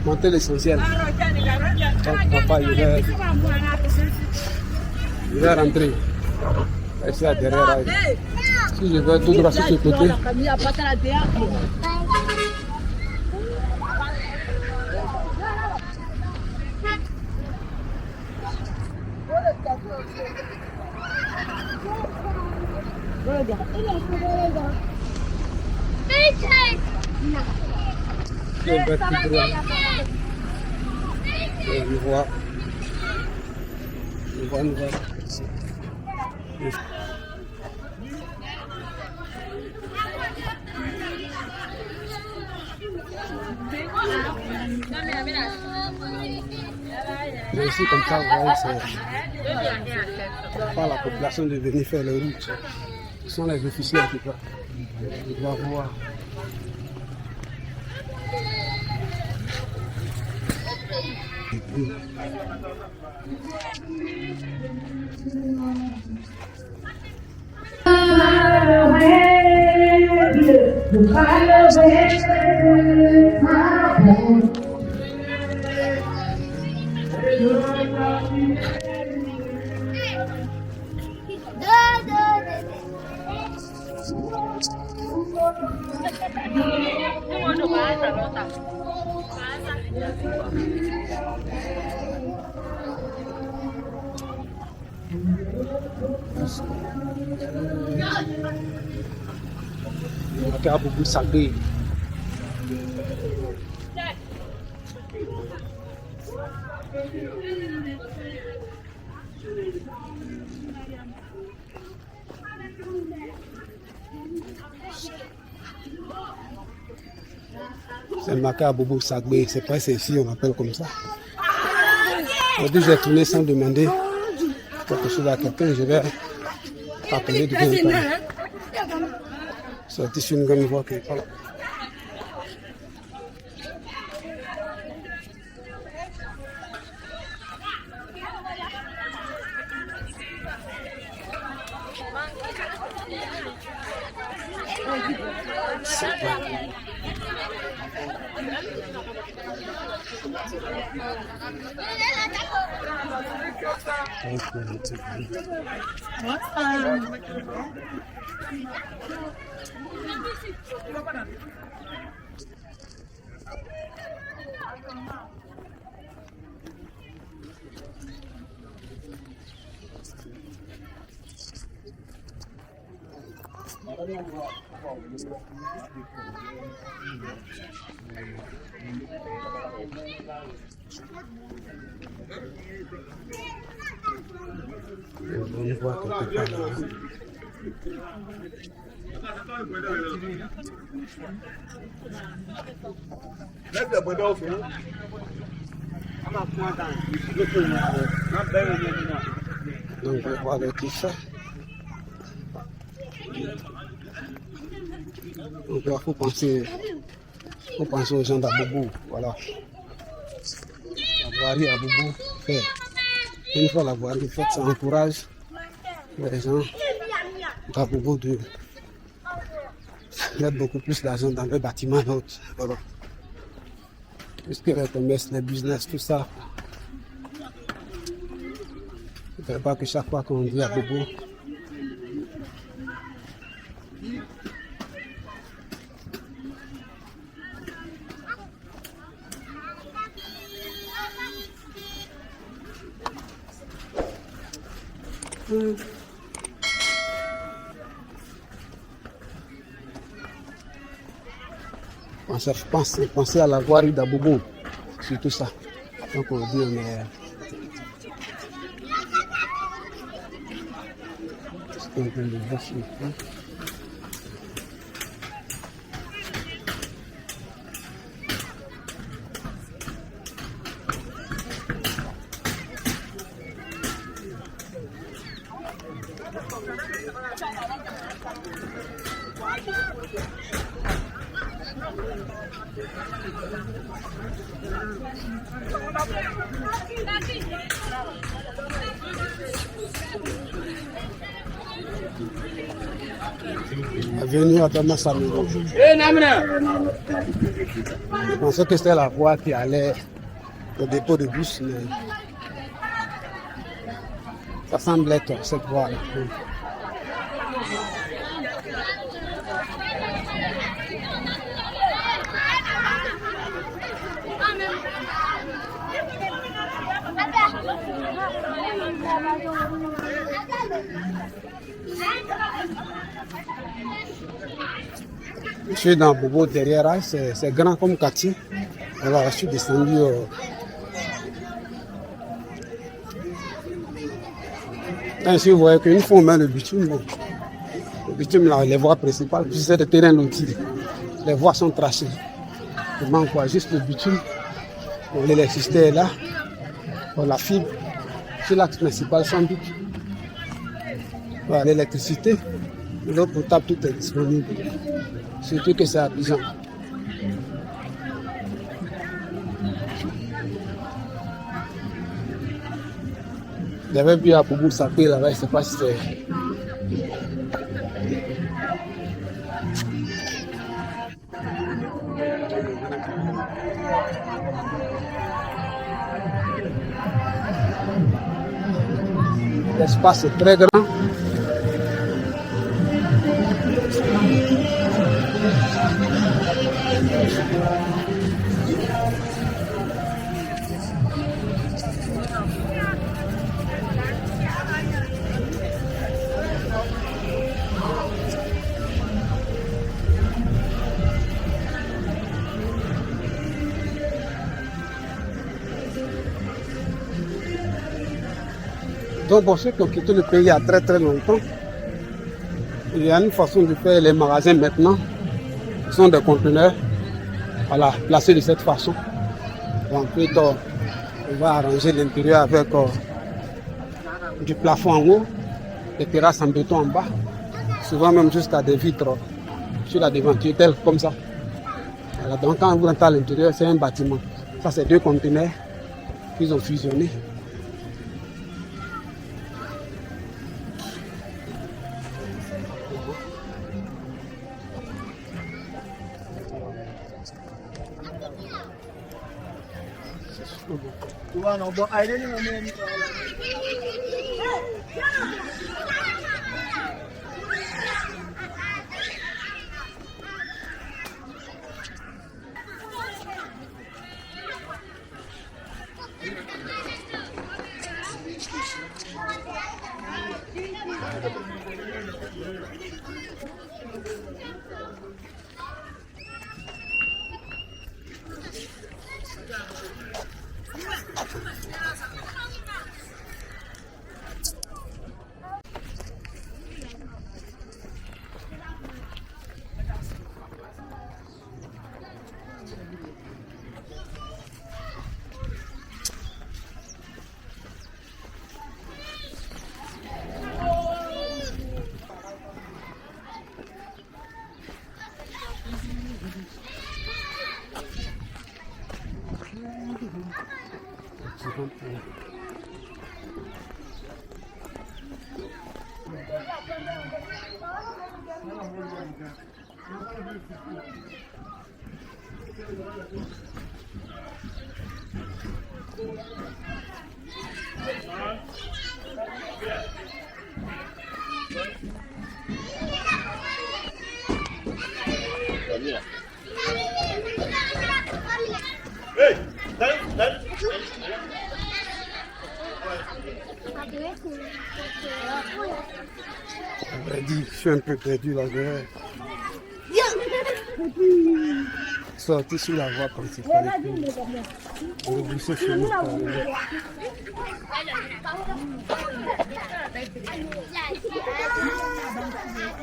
monter l'essentiel. Donc papa il va rentrer. Ici à derrière. Si je vais tout droit sur ce côté. Mais ici, comme ça, vous voyez, c'est pas la population de venir faire les routes. Ce sont les officiers qui doivent voir. Il y a beaucoup de sablés. C'est marqué à Bobo Sagbé, c'est presque ici, on appelle comme ça. Aujourd'hui, j'ai tourné sans demander quelque chose à quelqu'un, je vais appeler de bien. Sorti sur une grande voie que voilà. On voit quelque part là. Donc je vois le t-shirt. Donc il faut penser aux gens d'Aboubou. Voilà. La voirie à Boubou fait. Une fois la voirie faite, ça encourage les gens d'Aboubou de mettre beaucoup plus d'argent dans les bâtiments et autres. Voilà. Puisque les commerces, les business, tout ça. Il ne faudrait pas que chaque fois qu'on dit à Boubou, pensez à la voirie d'Aboubou, sur tout ça. Donc on dit on est... Avenue Adama Samiro. Je pensais que c'était la voie qui allait au dépôt de bus, mais ça semble être cette voie-là. Je suis dans Bobo derrière, c'est grand comme quartier. Alors je suis descendu ainsi vous voyez qu'une fois on met le bitume, là, les voies principales, puis c'est le terrain loti. Les voies sont tracées. Il manque quoi? Juste le bitume. Bon, l'électricité est là. Bon, la fibre, sur l'axe principal sans doute. Voilà, l'électricité, l'eau potable, tout est disponible. Surtout que c'est à Abidjan. J'avais vu à Boubou Sapé là-bas, je ne sais pas si c'est... L'espace est très grand. Donc pour ceux qui ont quitté le pays il y a très très longtemps, il y a une façon de faire les magasins maintenant. Ce sont des conteneurs, voilà, placés de cette façon. Ensuite, on va arranger l'intérieur avec du plafond en haut, des terrasses en béton en bas, souvent même jusqu'à des vitres sur la devanture, telle comme ça. Voilà, donc quand vous rentrez à l'intérieur, c'est un bâtiment. Ça, c'est deux conteneurs qu'ils ont fusionnés. Je suis un peu perdu là. Sorti sur la voie principale. Rebrousser chemin.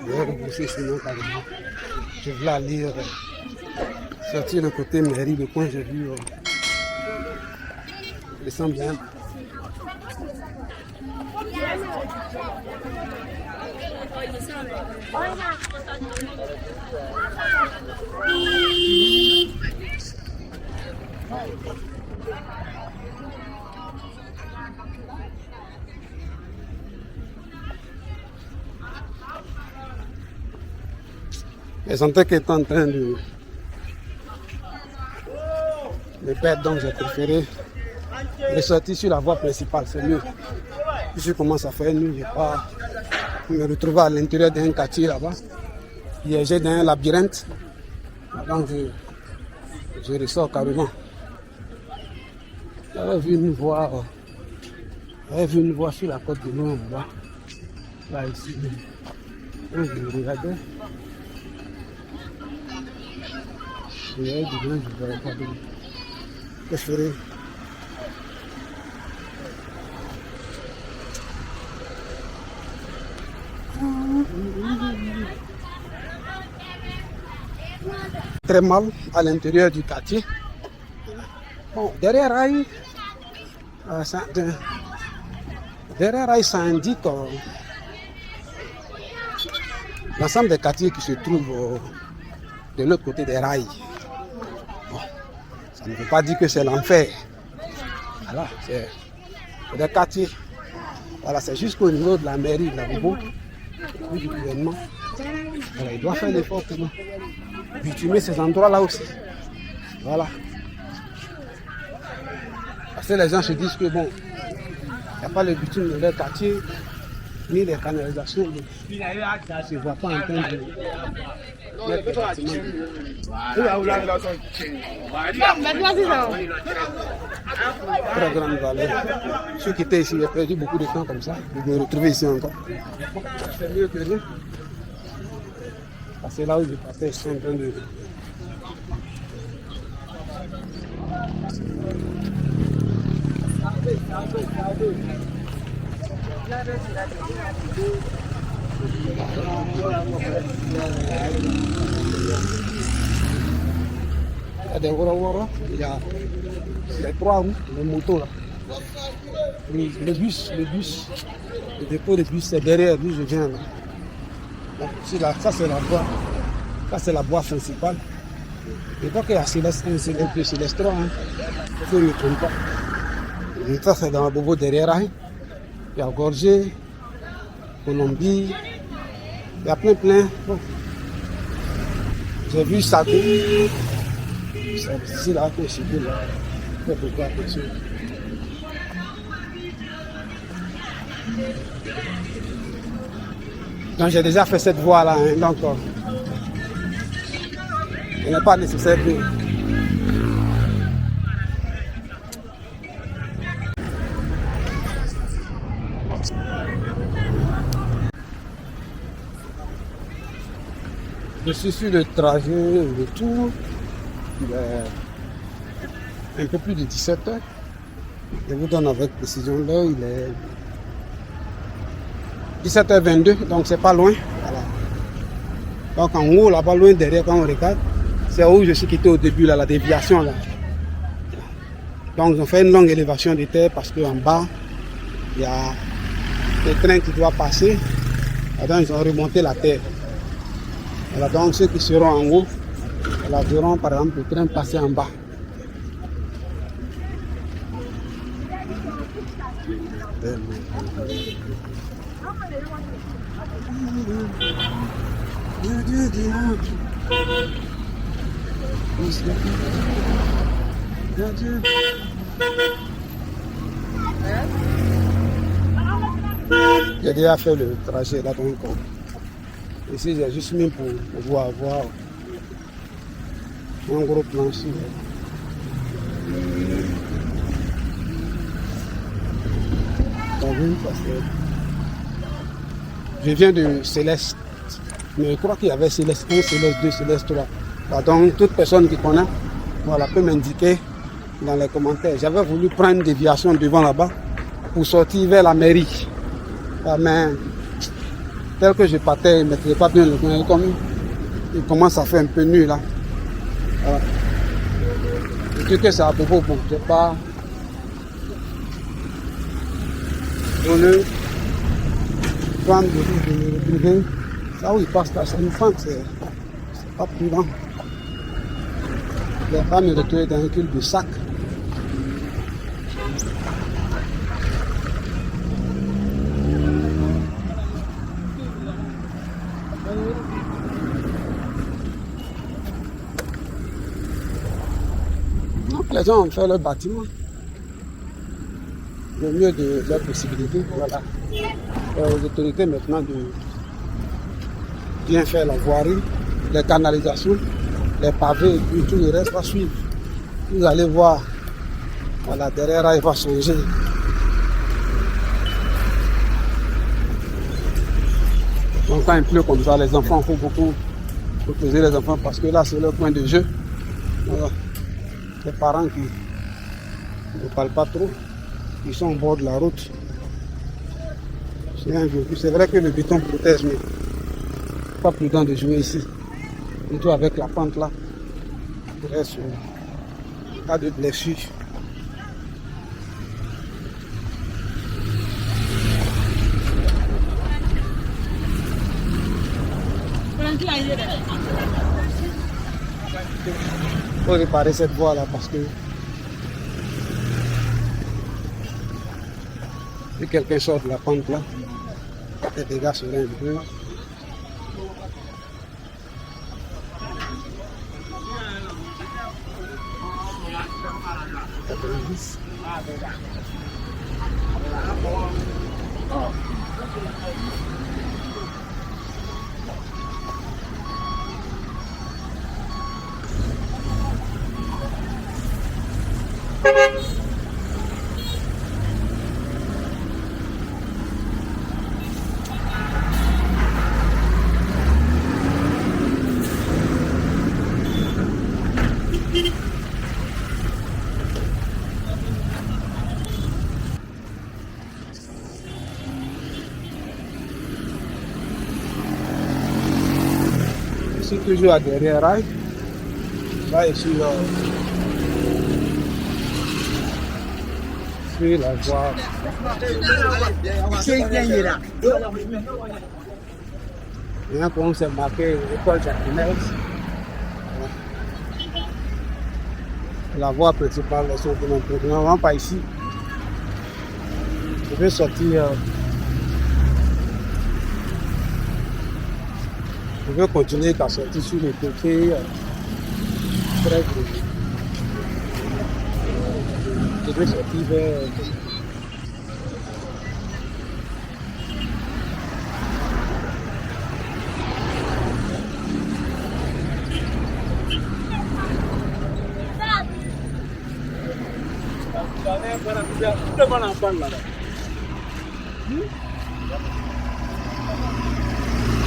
Rebrousser chemin carrément. Je voulais aller sortir le côté mairie, le coin j'ai vu. Il semble bien. Je sentais qu'il était en train de perdre, donc j'ai préféré ressortir sur la voie principale, c'est mieux. Je commence à faire nuit, je vais pas me retrouver à l'intérieur d'un quartier là-bas, piégé dans un labyrinthe. Donc je ressors carrément. J'avais vu une voie sur la côte de Lyon là-bas. Là ici. Je regardais. Je regardais du loin, je ne verrais pas de lui. Que je ferais? Très mal à l'intérieur du quartier. Bon, derrière Rail, ça indique l'ensemble des quartiers qui se trouvent de l'autre côté des rails. Bon, ça ne veut pas dire que c'est l'enfer. Voilà, c'est des quartiers. Voilà, c'est jusqu'au niveau de la mairie de la Bobo, du gouvernement. Voilà, il doit faire l'effort pour nous bitumer ces endroits-là aussi. Voilà. Parce que les gens se disent que bon, il n'y a pas le bitume dans leur quartier, ni les canalisations. Ils ne se voient pas en train de mettre les bâtiments. Très grande valeur. Ceux qui étaient ici, j'ai perdu beaucoup de temps comme ça. Je me retrouver ici encore. C'est mieux que rien. Parce que là où je partais, je suis en train de... Il y a des wara, il y a les 3 roues, les motos là. Le bus, le dépôt de bus c'est derrière lui, je viens là. Bon, là, ça c'est la voie. Ça c'est la voie principale. Et donc il y a Célestin, c'est un peu Célestin, hein. Il faut ne trompe pas. Et ça c'est dans la Bobo derrière, hein. Il y a Gorgé, Colombie, il y a plein. Bon. J'ai vu Sago. C'est ici là que je suis là. C'est pourquoi attention. Donc j'ai déjà fait cette voie là, hein, donc il n'est pas nécessaire que... Je suis sur le trajet retour. Il est un peu plus de 17 heures. Je vous donne avec précision l'heure. Il est 17h22, donc c'est pas loin. Voilà. Donc en haut, là-bas, loin derrière, quand on regarde, c'est où je suis quitté au début, là, la déviation. Là. Donc ils ont fait une longue élévation de terre parce qu'en bas, il y a le train qui doit passer. Donc ils ont remonté la terre. Voilà, donc ceux qui seront en haut, voilà, verront par exemple le train passer en bas. J'ai déjà fait le trajet là, donc ici j'ai juste mis pour pouvoir avoir un gros plan sur. Parce que je viens de Céleste, mais je crois qu'il y avait Céleste 1, Céleste 2, Céleste 3. Donc toute personne qui connaît, voilà, peut m'indiquer dans les commentaires. J'avais voulu prendre une déviation devant là-bas pour sortir vers la mairie. Mais tel que je partais, je ne mettrais pas bien le coin. Comme il commence à faire un peu nuit là. Voilà. Je dis que c'est à propos, bon, je n'ai pas donné prendre de me retrouver. Ça où il passe là, c'est une femme, c'est pas prudent. Il ne va pas me retrouver dans un cul de sac. Donc les gens ont fait leur bâtiment. Le mieux de leurs possibilités. Voilà. Aux autorités maintenant de bien faire la voirie, les canalisations, les pavés et puis tout le reste va suivre. Vous allez voir, voilà, derrière là, il va changer. Donc quand il pleut comme ça, les enfants, il faut beaucoup protéger les enfants parce que là c'est leur point de jeu. Voilà. Les parents qui ne parlent pas trop, ils sont au bord de la route. C'est vrai que le béton protège, mais pas prudent de jouer ici. Surtout avec la pente là. Il reste pas de blessure. Il faut réparer cette voie là parce que si quelqu'un sort de la pente là, les dégâts seraient un peu. Je suis toujours à derrière rail. Là, je suis sur la voie. Maintenant, comme c'est marqué école japonaise, la voie principale est sur le non, vraiment pas ici. Je vais sortir. Je vais continuer à sortir sur le côté très gros. Je vais sortir vers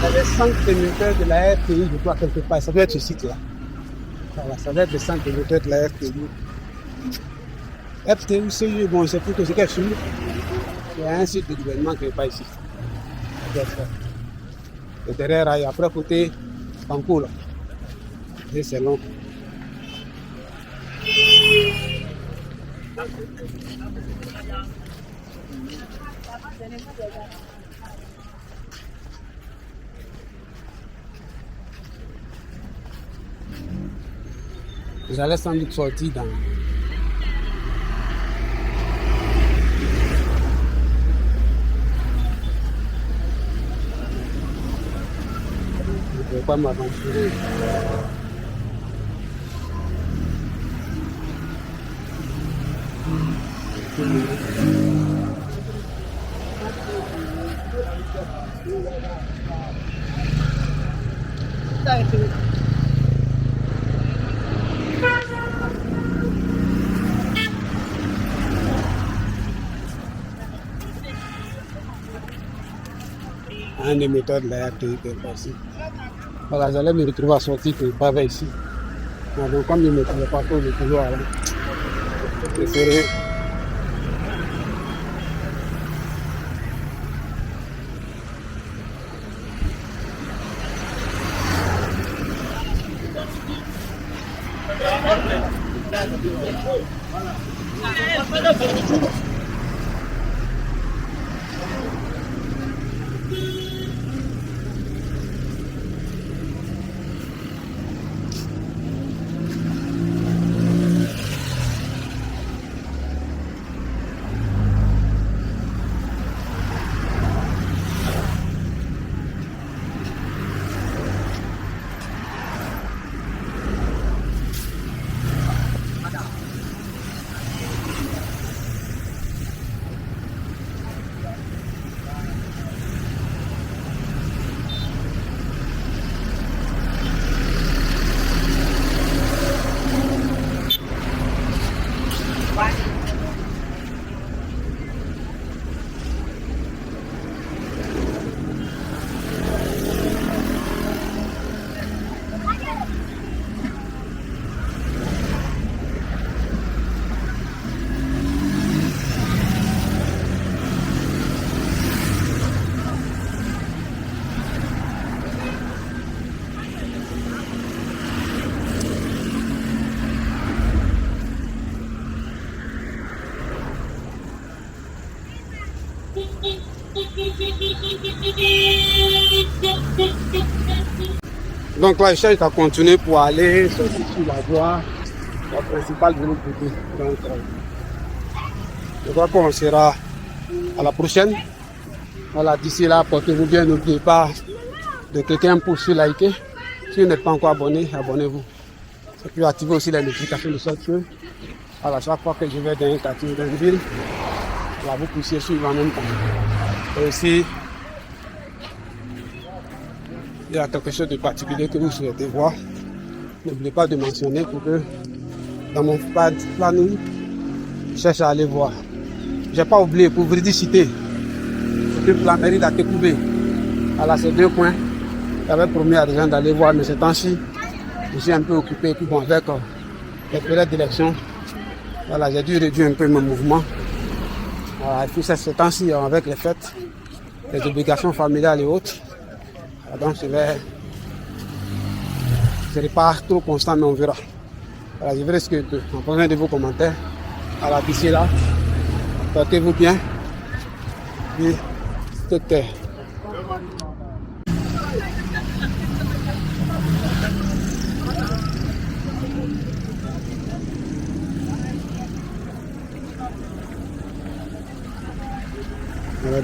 le centre émetteur de la RTI, je crois, quelque part. Ça doit être ce site-là. Voilà, ça doit être le centre émetteur de la RTI. RTI, c'est bon, c'est pour que c'est quelque chose. Il y a un site de gouvernement qui n'est pas ici. Et derrière, et après, côté Banco, là. Et c'est long. J'allais sans doute sortir dans... Je ne vais pas m'aventurer. Un émetteur de la RTI qui est passé. Voilà, j'allais me retrouver à sortir que pas vers ici. Donc comme je ne me trouvais pas trop le couloir là, je préférais Donc là, je cherche à continuer pour aller sur la voie principale de l'autre côté. Donc, je crois qu'on sera à la prochaine. Voilà, d'ici là, portez-vous bien. N'oubliez pas de cliquer un pouce sur liker. Si vous n'êtes pas encore abonné, abonnez-vous. Et puis activez aussi les notifications de sorte que, à chaque fois que je vais dans un quartier, dans une ville, vous puissiez suivre en même temps. Et aussi, il y a quelque chose de particulier que vous souhaitez voir, n'oubliez pas de mentionner pour que dans mon planning, je cherche à aller voir. Je n'ai pas oublié, pour véridiquer, c'est que la mairie d'Atekoubé, à ces 2 points, j'avais promis à des gens d'aller voir, mais ces temps-ci, je suis un peu occupé, puis bon, avec les périodes d'élection, voilà, j'ai dû réduire un peu mon mouvement. Voilà, et puis ces temps-ci, avec les fêtes, les obligations familiales et autres, donc je serai pas trop constant, mais on verra. Voilà, je verrai ce que en fonction de vos commentaires. Alors d'ici là, portez-vous bien. Et c'était.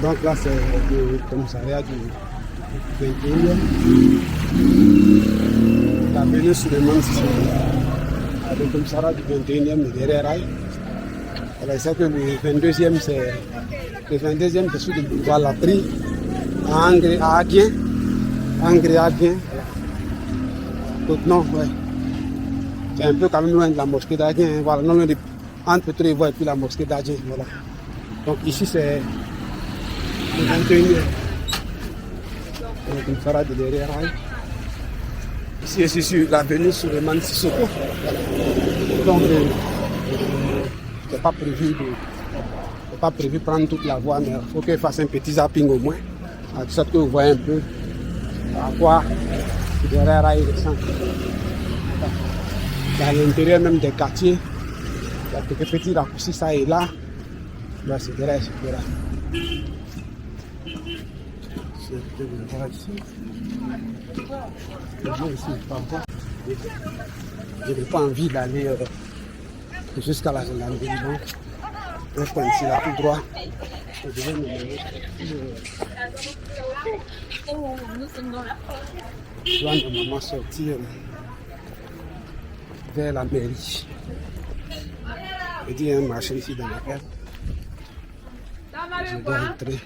Donc là, c'est le commissariat du 21e. La venue sur le monde, c'est le commissariat du 21e derrière Rail. C'est que le 22e, c'est sur le boulevard Latry, à Aguien. Donc non, ouais. C'est un peu quand même loin de la mosquée d'Aguien. Voilà, non loin de entre Trévois et puis la mosquée d'Aguien. Voilà. Donc ici, c'est le 21e. Donc il fera de derrière rail. Ici, c'est sur l'avenue Souleymane Sissoko. Donc, c'est pas prévu de prendre toute la voie, mais il faut qu'il fasse un petit zapping au moins, de sorte que vous voyez un peu à quoi le derrière rail ressemble. Dans l'intérieur même des quartiers, il y a quelques petits raccourcis ça et là. Là, c'est derrière, c'est derrière. Ici. Je n'ai pas envie d'aller jusqu'à la gendarmerie. Donc, je prends ici là tout droit. Je vais me mener. Je dois normalement sortir vers la mairie. Il y a un marché ici dans lequel je dois entrer.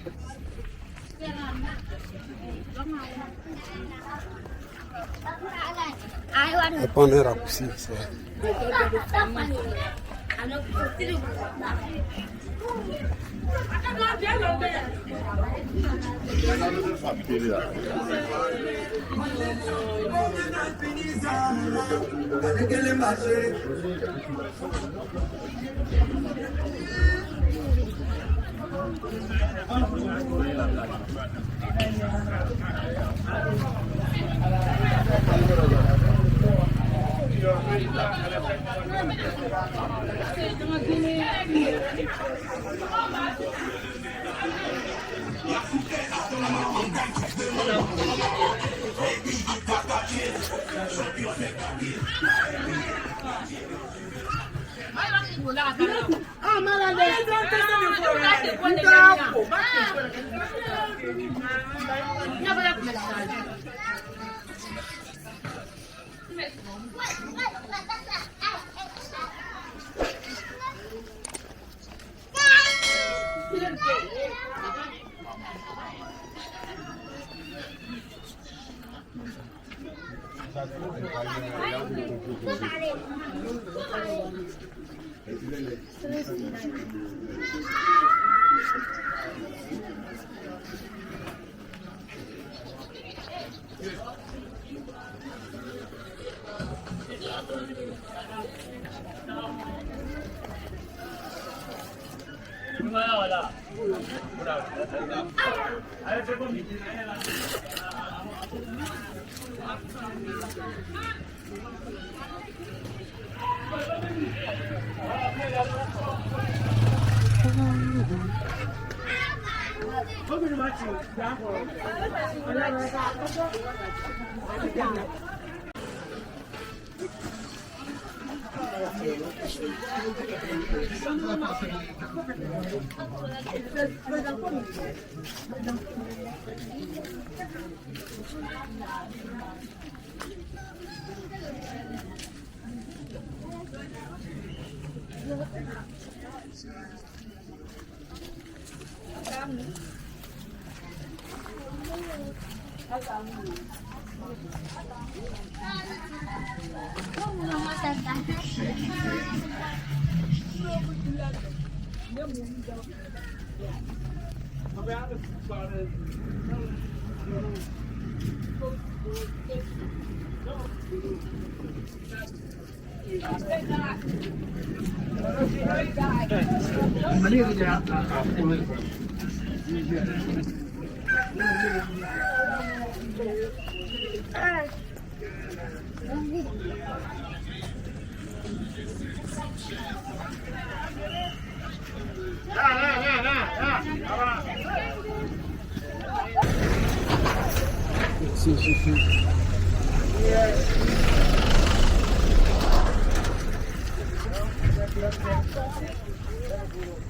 Et prendre un raccourci.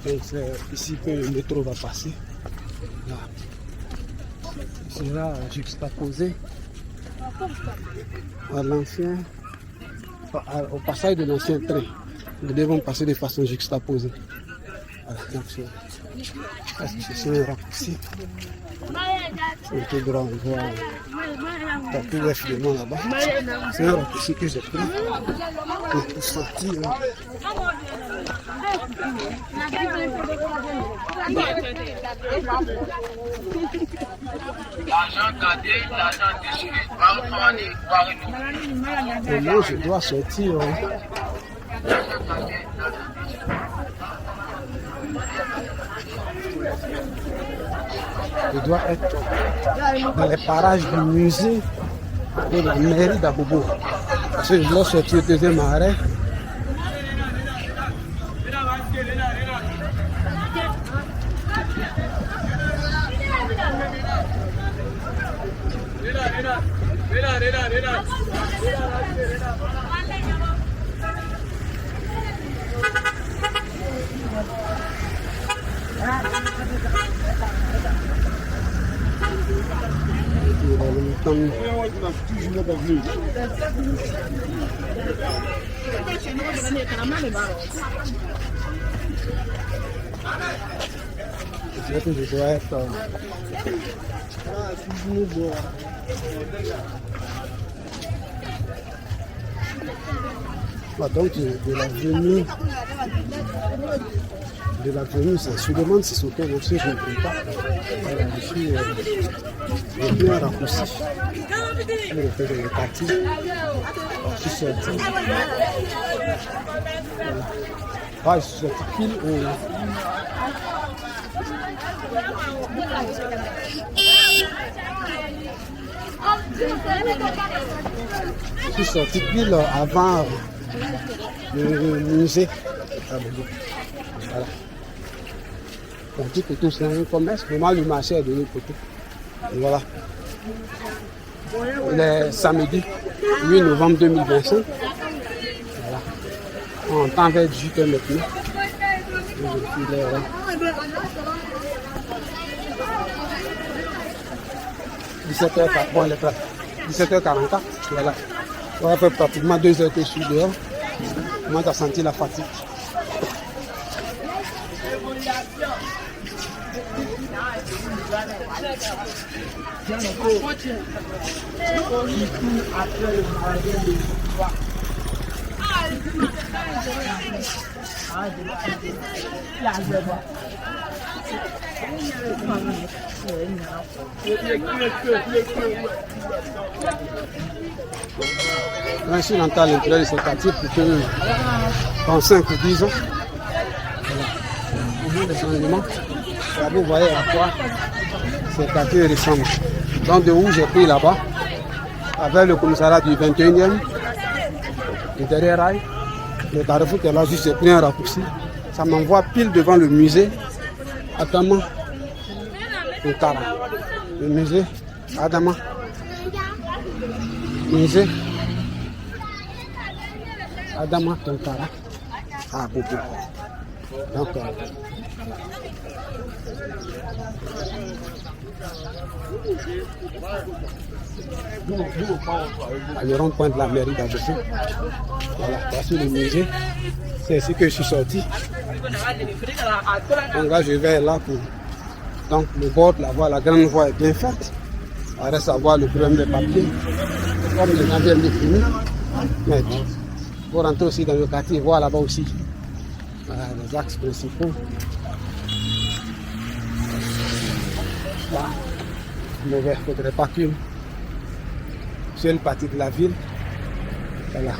Donc c'est ici que le métro va passer. Là. Il sera juxtaposé à l'ancien, au passage de l'ancien train. Nous devons passer de façon juxtaposée. Voilà, donc c'est un raccourci. C'est tout droit, on voit tout le filement là-bas. C'est un raccourci que j'ai pris pour sortir. Comment je dois sortir? Je dois être dans les parages du musée de la mairie d'Abobo. Parce que je dois sortir au deuxième arrêt. Je dois être donc de la venue, c'est je demande si c'est ok, même si je ne peux pas. Voilà, je suis un raccourci. Je le fais de partie. Je suis sorti. Voilà. Je suis sorti pile au. Je suis sorti pile avant le musée. Voilà. On dit que tout c'est un commerce, vraiment le marché est de l'autre côté. Et voilà. Il est samedi 8 novembre 2025. Voilà. On entend vers 18h maintenant. Je suis là. 17h44, voilà. Ça fait pratiquement 2 heures que je suis dehors. Moi, j'ai senti la fatigue. Je suis rentré à l'intérieur de ce quartier pour que dans 5 ou 10 ans, voilà, les changements, vous voyez à quoi ce quartier ressemble. Donc de où j'ai pris là-bas, avec le commissariat du 21e, le derrière rail, le carrefour qui est là, juste j'ai pris un raccourci. Ça m'envoie pile devant le musée Adama Tontara. Le musée Adama. Musée Adama Tontara à Bobo. Donc, le rond-point de la mairie d'Abobo. Voilà, voici le musée. C'est ici que je suis sorti. Donc là, je vais là pour. Donc le bord de la voie, la grande voie est bien faite. Il reste à voir le problème des papiers. Comme les gens viennent de finir. Mais pour rentrer aussi dans le quartier, voir là-bas aussi. Voilà, les axes principaux. Là, il ne faudrait pas qu'une seule partie de la ville. Voilà.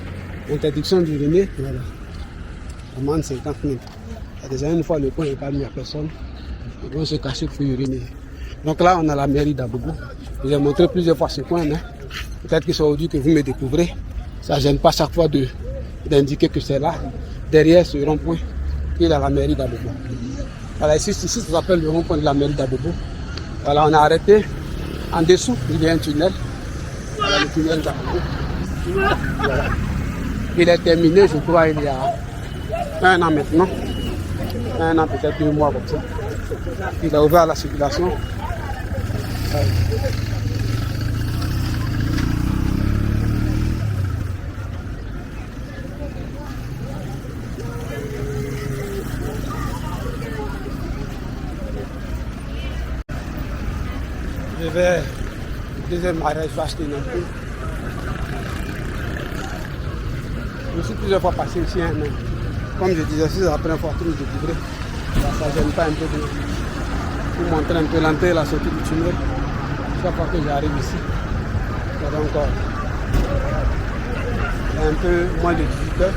Interdiction d'uriner. Voilà. Amende 50 000. Il y a déjà une fois le coin n'est pas mis à personne. Ils vont se cacher pour uriner. Donc là, on a la mairie d'Abobo. Je vous ai montré plusieurs fois ce coin. Hein. Peut-être que c'est aujourd'hui que vous me découvrez. Ça ne gêne pas chaque fois d'indiquer que c'est là, derrière ce rond-point, qu'il y a la mairie d'Abobo. Voilà, ici, ça s'appelle le rond-point de la mairie d'Abobo. Voilà, on a arrêté. En dessous, il y a un tunnel. Voilà le tunnel d'Abobo. Voilà. Il est terminé, je crois, il y a 1 an maintenant. 1 an, peut-être 2 mois comme ça. Il a ouvert la circulation. Je vais au deuxième arrêt, je vais acheter une ampoule. Je suis plusieurs fois passé ici, hein, mais comme je disais, c'est la première fois que je découvrais. Ça ne gêne pas un peu de vous montrer un peu l'entrée et la sortie du tunnel. chaque fois que j'arrive ici. Donc, un peu moins de 18 heures.